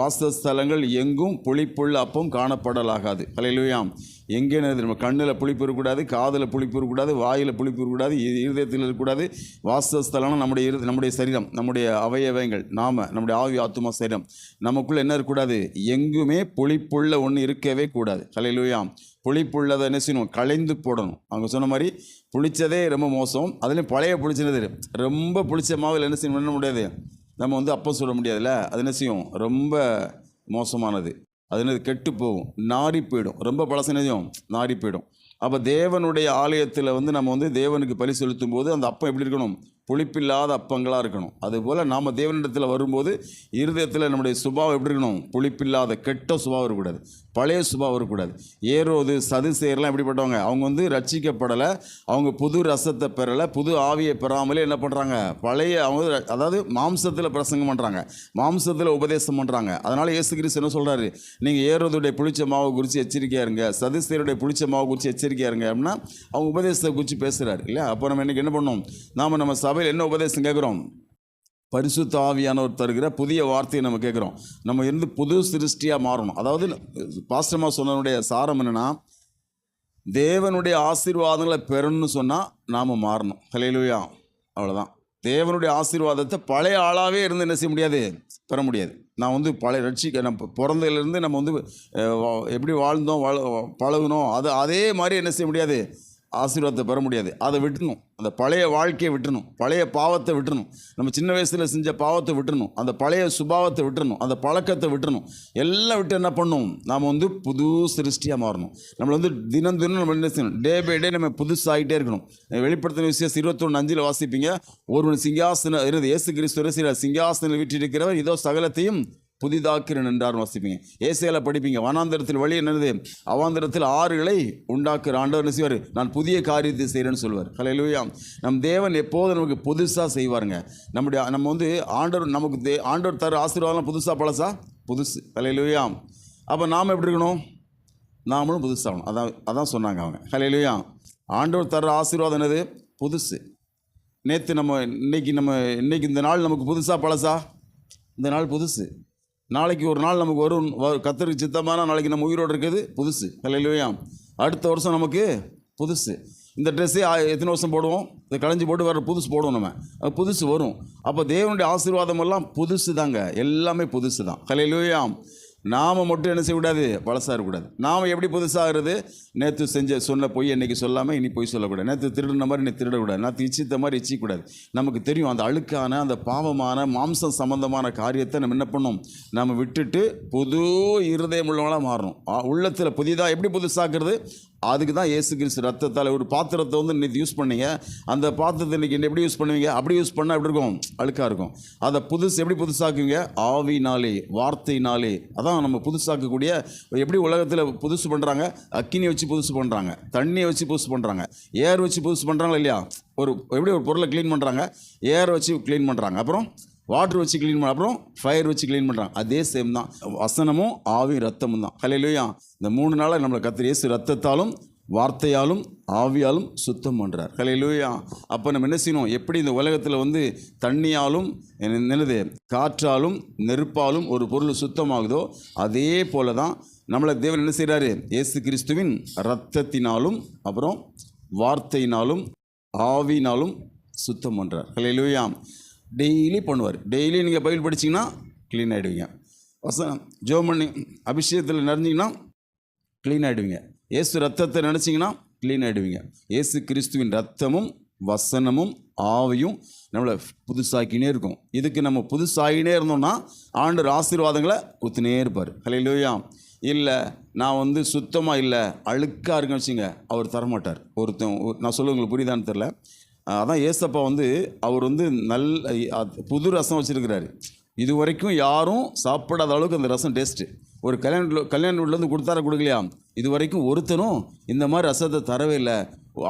வாசஸ்தலங்கள் எங்கும் புளிப்புள்ள அப்பம் காணப்படலாகாது. ஹல்லேலூயா. எங்கே நம்ம கண்ணில் புளிப்பு இருக்கக்கூடாது, காதில் புளிப்பு இருக்கக்கூடாது, வாயில் புளிப்பு இருக்கக்கூடாது, இருதயத்தில் இருக்கக்கூடாது. வாசஸ்தலம் நம்முடைய சரீரம், நம்முடைய அவயவங்கள், நம்முடைய ஆவி ஆத்துமா சரீரம், நமக்குள்ளே என்ன இருக்கக்கூடாது? எங்குமே புளிப்புள்ள ஒன்று இருக்கவே கூடாது. ஹல்லேலூயா. புளிப்புள்ளதை என்ன செய்யணும்? களைந்து போடணும். அவங்க சொன்ன மாதிரி புளிச்சதே ரொம்ப மோசம். அதுலேயும் பழைய புளிச்சது ரொம்ப புளிச்ச மாவில் என்ன செய்யணும்? பண்ண முடியாது, நம்ம வந்து அப்போ சொல்ல முடியாதுல்ல. அது என்ன செய்யும்? ரொம்ப மோசமானது. அது கெட்டு போகும், நாரி போயிடும். ரொம்ப பழசனையும் நாரி போயிடும். அப்போ தேவனுடைய ஆலயத்தில் வந்து நம்ம வந்து தேவனுக்கு பலி செலுத்தும் போது அந்த அப்பம் எப்படி இருக்கணும்? புளிப்பில்லாத அப்பங்களாக இருக்கணும். அதுபோல் நாம் தேவனிடத்தில் வரும்போது இருதயத்தில் நம்முடைய சுபாவம் எப்படி இருக்கணும்? புளிப்பில்லாத கெட்ட சுபாவம் இருக்கக்கூடாது, பழைய சுபாவம் இருக்கக்கூடாது. ஏரோது சதுசேயர்லாம் எப்படிப்பட்டவங்க? அவங்க வந்து ரட்சிக்கப்படலை, அவங்க புது ரசத்தை பெறலை, புது ஆவியை பெறாமலே என்ன பண்ணுறாங்க? பழைய அவங்க அதாவது மாம்சத்தில் பிரசங்கம் பண்ணுறாங்க, மாம்சத்தில் உபதேசம் பண்ணுறாங்க. அதனால் இயேசு கிறிஸ்து என்ன சொல்கிறாரு? நீங்கள் ஏரோதுடைய புளிச்ச மாவை குறித்து எச்சரிக்கையாக இருங்க, சதுசேயருடைய புளிச்ச மாவை குறித்து எச்சரிக்கையாக இருங்க அப்படின்னா அவங்க உபதேசத்தை குறித்து பேசுகிறாரு இல்லையா? அப்போ நம்ம இன்றைக்கி என்ன பண்ணோம்? நம்ம சபையில் என்ன உபதேசம் கேட்குறோம்? பரிசுத்த ஆவியானவர் தருகிற புதிய வார்த்தையை நம்ம கேட்குறோம். நம்ம இருந்து புது சிருஷ்டியாக மாறணும். அதாவது பாஸ்டர்மா சொன்னனுடைய சாரம் என்னென்னா, தேவனுடைய ஆசீர்வாதங்களை பெறணும்னு சொன்னால் நாம் மாறணும். ஹல்லேலூயா. அவ்வளோதான். தேவனுடைய ஆசீர்வாதத்தை பழைய ஆளாகவே இருந்து என்ன செய்ய முடியாது? பெற முடியாது. நான் வந்து பழைய நம்ம பிறந்ததுலேருந்து நம்ம வந்து எப்படி வாழ்ந்தோம் பழகணும் அதே மாதிரி என்ன செய்ய முடியாது? ஆசீர்வாதத்தை பெற முடியாது. அதை விட்டுணும், அந்த பழைய வாழ்க்கையை விட்டுணும், பழைய பாவத்தை விட்டுணும், நம்ம சின்ன வயசில் செஞ்ச பாவத்தை விட்டுணும், அந்த பழைய சுபாவத்தை விட்டுணும், அந்த பழக்கத்தை விட்டுணும். எல்லாம் விட்டு என்ன பண்ணணும்? நாம் வந்து புது சிருஷ்டியாக மாறணும். நம்மளை வந்து தினம் நம்ம என்ன செய்யணும்? டே பை டே நம்ம புதுசாகிட்டே இருக்கணும். வெளிப்படுத்தின விசேஷம் 21:5 வாசிப்பீங்க. ஒருவன் சிங்காசனம் இருந்து இயேசு கிறிஸ்து சிங்காசனம் வீற்றிருக்கிறவர் இதோ சகலத்தையும் புதிதாக்கிறேன் என்றார் வாசிப்பீங்க. ஏசையால படிப்பீங்க. வனாந்தரத்தில் வழி என்னது? அவாந்தரத்தில் ஆறுகளை உண்டாக்குற ஆண்டவர் என்ன செய்வார்? நான் புதிய காரியத்தை செய்கிறேன்னு சொல்லுவார். ஹல்லேலூயா. நம் தேவன் எப்போதும் நமக்கு புதுசாக செய்வாருங்க. நம்ம வந்து ஆண்டவர் தர ஆசீர்வாதம் புதுசாக பழசா? புதுசு. ஹல்லேலூயா. அப்போ நாம் எப்படி இருக்கணும்? நாமளும் புதுசாகணும். அதான் சொன்னாங்க அவங்க. ஹல்லேலூயா. ஆண்டவர் தர ஆசீர்வாதம் என்னது? புதுசு. நேற்று இன்னைக்கு இந்த நாள் நமக்கு புதுசாக பழசா? இந்த நாள் புதுசு. நாளைக்கு ஒரு நாள் நமக்கு வரும், கர்த்தருக்கு சித்தமான நாளைக்கு நம்ம உயிரோடு இருக்கிறது புதுசு. ஹல்லேலூயா. அடுத்த வருஷம் நமக்கு புதுசு. இந்த ட்ரெஸ்ஸே எத்தனை வருஷம் போடுவோம்? இதை களைஞ்சி போட்டு வேறு புதுசு போடுவோம். நம்ம புதுசு வரும். அப்போ தேவனுடைய ஆசீர்வாதம் எல்லாம் புதுசு தாங்க. எல்லாமே புதுசு தான். ஹல்லேலூயா. நாம் மட்டும் என்ன செய்யக்கூடாது? பழசாக இருக்கக்கூடாது. நாம் எப்படி புதுசாகிறது? நேற்று சொன்ன பொய் இன்றைக்கி சொல்லாமல் இனி பொய் சொல்லக்கூடாது. நேற்று திருடின மாதிரி இன்னைக்கு திருடக்கூடாது. நேற்று இச்சித்த மாதிரி இச்சிக்கூடாது. நமக்கு தெரியும் அந்த அழுக்கான அந்த பாவமான மாம்சம் சம்பந்தமான காரியத்தை நம்ம என்ன பண்ணணும்? நம்ம விட்டுட்டு புது இருதயம் உள்ளவங்களாக மாறணும். உள்ளத்தில் புதிதாக எப்படி புதுசாக்குறது? அதுக்கு தான் இயேசு கிறிஸ்து ரத்தத்தால் ஒரு பாத்திரத்தை வந்து இன்னைக்கு யூஸ் பண்ணீங்க, அந்த பாத்திரத்தை இன்றைக்கி எப்படி யூஸ் பண்ணுவீங்க? அப்படி யூஸ் பண்ணால் எப்படி இருக்கும்? அழுக்காக இருக்கும். அதை எப்படி புதுசாக்குவீங்க? ஆவினாலே, வார்த்தையினாலே. அதான் நம்ம புதுசாக்கக்கூடிய. எப்படி உலகத்தில் புதுசு பண்ணுறாங்க? அக்கினியை வச்சு புதுசு பண்ணுறாங்க, தண்ணியை வச்சு புதுசு பண்ணுறாங்க, ஏர் வச்சு புதுசு பண்ணுறாங்களா இல்லையா? எப்படி ஒரு பொருளை க்ளீன் பண்ணுறாங்க? ஏர் வச்சு க்ளீன் பண்ணுறாங்க, அப்புறம் வாட்டர் வச்சு க்ளீன் பண்ண, அப்புறம் ஃபயர் வச்சு க்ளீன் பண்ணுறாங்க. அதே சேம் தான். வசனமும் ஆவி ரத்தமும் தான். ஹல்லேலூயா. இந்த 3 நாளாக நம்மளை கர்த்தர் இயேசு ரத்தத்தாலும் வார்த்தையாலும் ஆவியாலும் சுத்தம் பண்ணுறார். ஹல்லேலூயா. அப்போ நம்ம என்ன செய்யணும்? எப்படி இந்த உலகத்தில் வந்து தண்ணியாலும் என்னது காற்றாலும் நெருப்பாலும் ஒரு பொருள் சுத்தமாகுதோ அதே போல தான் நம்மளை தேவன் என்ன செய்கிறாரு? இயேசு கிறிஸ்துவின் இரத்தத்தினாலும் அப்புறம் வார்த்தையினாலும் ஆவினாலும் சுத்தம் பண்ணுறார். ஹல்லேலூயா. டெய்லி பண்ணுவார். டெய்லி நீங்கள் பைபிள் படிச்சிங்கன்னா க்ளீன் ஆகிடுவீங்க. வசனம் ஜெபம் பண்ணி அபிஷேகத்தில் நிறைஞ்சிங்கன்னா க்ளீன் ஆகிடுவீங்க. இயேசு ரத்தத்தை நினச்சிங்கன்னா க்ளீன் ஆகிடுவீங்க. இயேசு கிறிஸ்துவின் ரத்தமும் வசனமும் ஆவியும் நம்மளை புதுசாக்கினே இருக்கும். இதுக்கு நம்ம புதுசாகினே இருந்தோம்னா ஆண்டவர் ஆசீர்வாதங்களை குத்துனே இருப்பார். ஹல்லேலூயா. இல்லை நான் வந்து சுத்தமாக இல்லை அழுக்காக இருக்குன்னு வச்சுங்க, அவர் தரமாட்டார். நான் சொல்ல உங்களுக்கு புரியுதான்னு தெரில. அதான் ஏசப்பா வந்து அவர் வந்து புது ரசம் வச்சுருக்கிறாரு. இது வரைக்கும் யாரும் சாப்பிடாத அளவுக்கு அந்த ரசம் டேஸ்ட்டு. ஒரு கல்யாண வீட்டிலேருந்து கொடுக்கலையா? இது வரைக்கும் ஒருத்தரும் இந்த மாதிரி ரசத்தை தரவே இல்லை.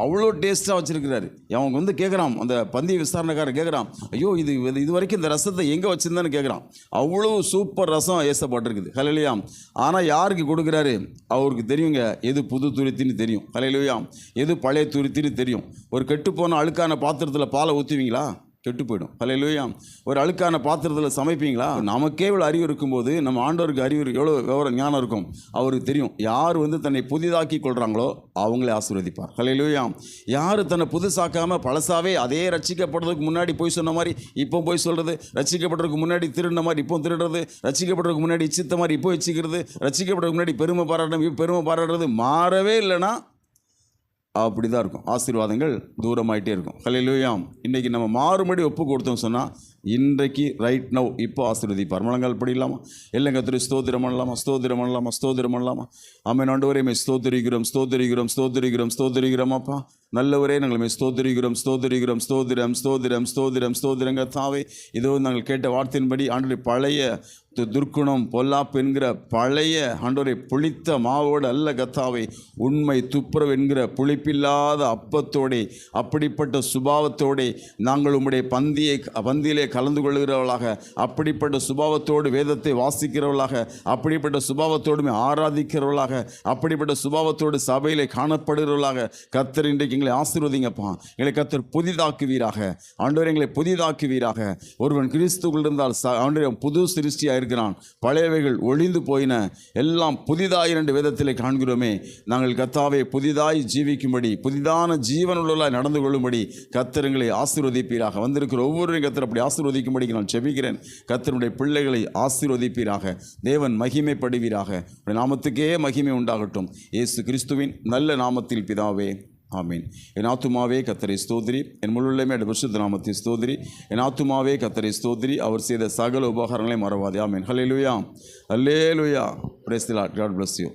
அவ்வளோ டேஸ்ட்டாக வச்சுருக்கிறாரு. அவங்க வந்து கேட்குறான், அந்த பந்தி விசாரணைக்காரர் கேட்குறான், ஐயோ இது வரைக்கும் இந்த ரசத்தை எங்கே வச்சுருந்தான்னு கேட்குறான். அவ்வளோ சூப்பர் ரசம் ஏசப்பட்டிருக்குது. ஹல்லேலூயா. ஆனால் யாருக்கு கொடுக்குறாரு? அவருக்கு தெரியுங்க எது புது துருத்தின்னு தெரியும். ஹல்லேலூயா. எது பழைய துருத்தின்னு தெரியும். ஒரு கெட்டுப்போன அழுக்கான பாத்திரத்தில் பாலை ஊற்றுவீங்களா? கெட்டு போயிடும். ஹல்லேலூயா. ஒரு அழுக்கான பாத்திரத்தில் சமைப்பீங்களா? நமக்கே இவ்வளோ அறிவு இருக்கும்போது நம்ம ஆண்டவருக்கு அறிவு எவ்வளோ விவரம் ஞானம் இருக்கும். அவருக்கு தெரியும் யார் வந்து தன்னை புதிதாக்கி கொள்கிறாங்களோ அவங்களே ஆசீர்வதிப்பார். ஹல்லேலூயா. யார் தன்னை புதுசாக்காமல் பழசாவே அதே ரட்சிக்கப்படுறதுக்கு முன்னாடி போய் சொன்ன மாதிரி இப்போ போய் சொல்கிறது, ரட்சிக்கப்படுறதுக்கு முன்னாடி திருடின மாதிரி இப்போ திருடுறது, ரட்சிக்கப்படுறதுக்கு முன்னாடி இச்சித்த மாதிரி இப்போ இச்சிக்கிறது, ரட்சிக்கப்படுறதுக்கு முன்னாடி பெருமை பாராட்டுறது மாறவே இல்லைன்னா அப்படி தான் இருக்கும். ஆசீர்வாதங்கள் தூரமாயிட்டே இருக்கும். ஹல்லேலூயா. இன்றைக்கி நம்ம மாறுபடி ஒப்பு கொடுத்தோம் சொன்னால் இன்றைக்கு ரைட் நவ் இப்போ ஆசீர்வதிப்பார். முழங்கால் படிக்கலாமா? எல்லாம் கத்திரி ஸ்தோத்திரம் பண்ணலாமா? ஸ்தோத்திரம் பண்ணலாமா? ஸ்தோத்திரம் பண்ணலாமா? ஆமென். ஆண்டவரே ஸ்தோத்திரிக்கிறோம், ஸ்தோத்திரிக்கிறோம், ஸ்தோத்திரிக்கிறோம், ஸ்தோத்திரிக்கிறோம். அப்பா நல்லவரே, நாங்கள் ஸ்தோத்திரிக்கிறோம், ஸ்தோத்திரிக்கிறோம், ஸ்தோத்திரம், ஸ்தோத்திரம், ஸ்தோத்திரம், ஸ்தோத்திரங்க தாவே. இதோ நாங்கள் கேட்ட வார்த்தையின்படி ஆண்டவரே பழைய துர்க்குணம் பொல்லாப்பு என்கிற பழைய ஆண்டவரை புளித்த மாவோடு அல்ல கத்தாவை, உண்மை துப்புரவு என்கிற புளிப்பில்லாத அப்பத்தோடே அப்படிப்பட்ட சுபாவத்தோடே நாங்கள் உம்முடைய பந்தியிலே கலந்து கொள்கிறவர்களாக, அப்படிப்பட்ட சுபாவத்தோடு வேதத்தை வாசிக்கிறவர்களாக, அப்படிப்பட்ட சுபாவத்தோடு ஆராதிக்கிறவர்களாக, அப்படிப்பட்ட சுபாவத்தோடு சபையிலே காணப்படுகிறவர்களாக கர்த்தர் இன்றைக்கு எங்களை ஆசீர்வதிங்கப்பா. எங்களை கர்த்தர் புதிதாக்குவீராக. ஆண்டவர் எங்களை புதிதாக்குவீராக. ஒருவன் கிறிஸ்துவுக்குள் இருந்தால் ஆண்டவர் புது சிருஷ்டியாக இருக்கிறான். பழையவைகள் ஒழிந்து போயின, எல்லாம் புதிதாய் என்று வேதத்திலே காண்கிறோமே. நாங்கள் கர்த்தாவே புதிதாய் ஜீவிக்கும்படி, புதிதான ஜீவனுள்ளவர்களாய் நடந்து கொள்ளும்படி கர்த்தர் எங்களை ஆசீர்வதிப்பீராக. வந்திருக்கிற ஒவ்வொருவரையும் கர்த்தர் அப்படி ஆசீர்வதிக்கும்படி நான் செபிக்கிறேன். கர்த்தருடைய பிள்ளைகளை ஆசீர்வதிப்பீராக. தேவன் மகிமைப்படுவீராக. நாமத்துக்கே மகிமை உண்டாகட்டும். இயேசு கிறிஸ்துவின் நல்ல நாமத்தில் பிதாவே, ஆமீன். என் ஆத்துமாவே கர்த்தரை ஸ்தோத்திரி, என் முழுள்ளமே பரிசுத்த நாமத்தை ஸ்தோத்திரி. என் ஆத்துமாவே கர்த்தரை ஸ்தோத்திரி, அவர் செய்த சகல உபகாரங்களை மறவாதே. ஆமீன். ஹல்லேலூயா, ஹல்லேலூயா. Praise the lord. God bless you.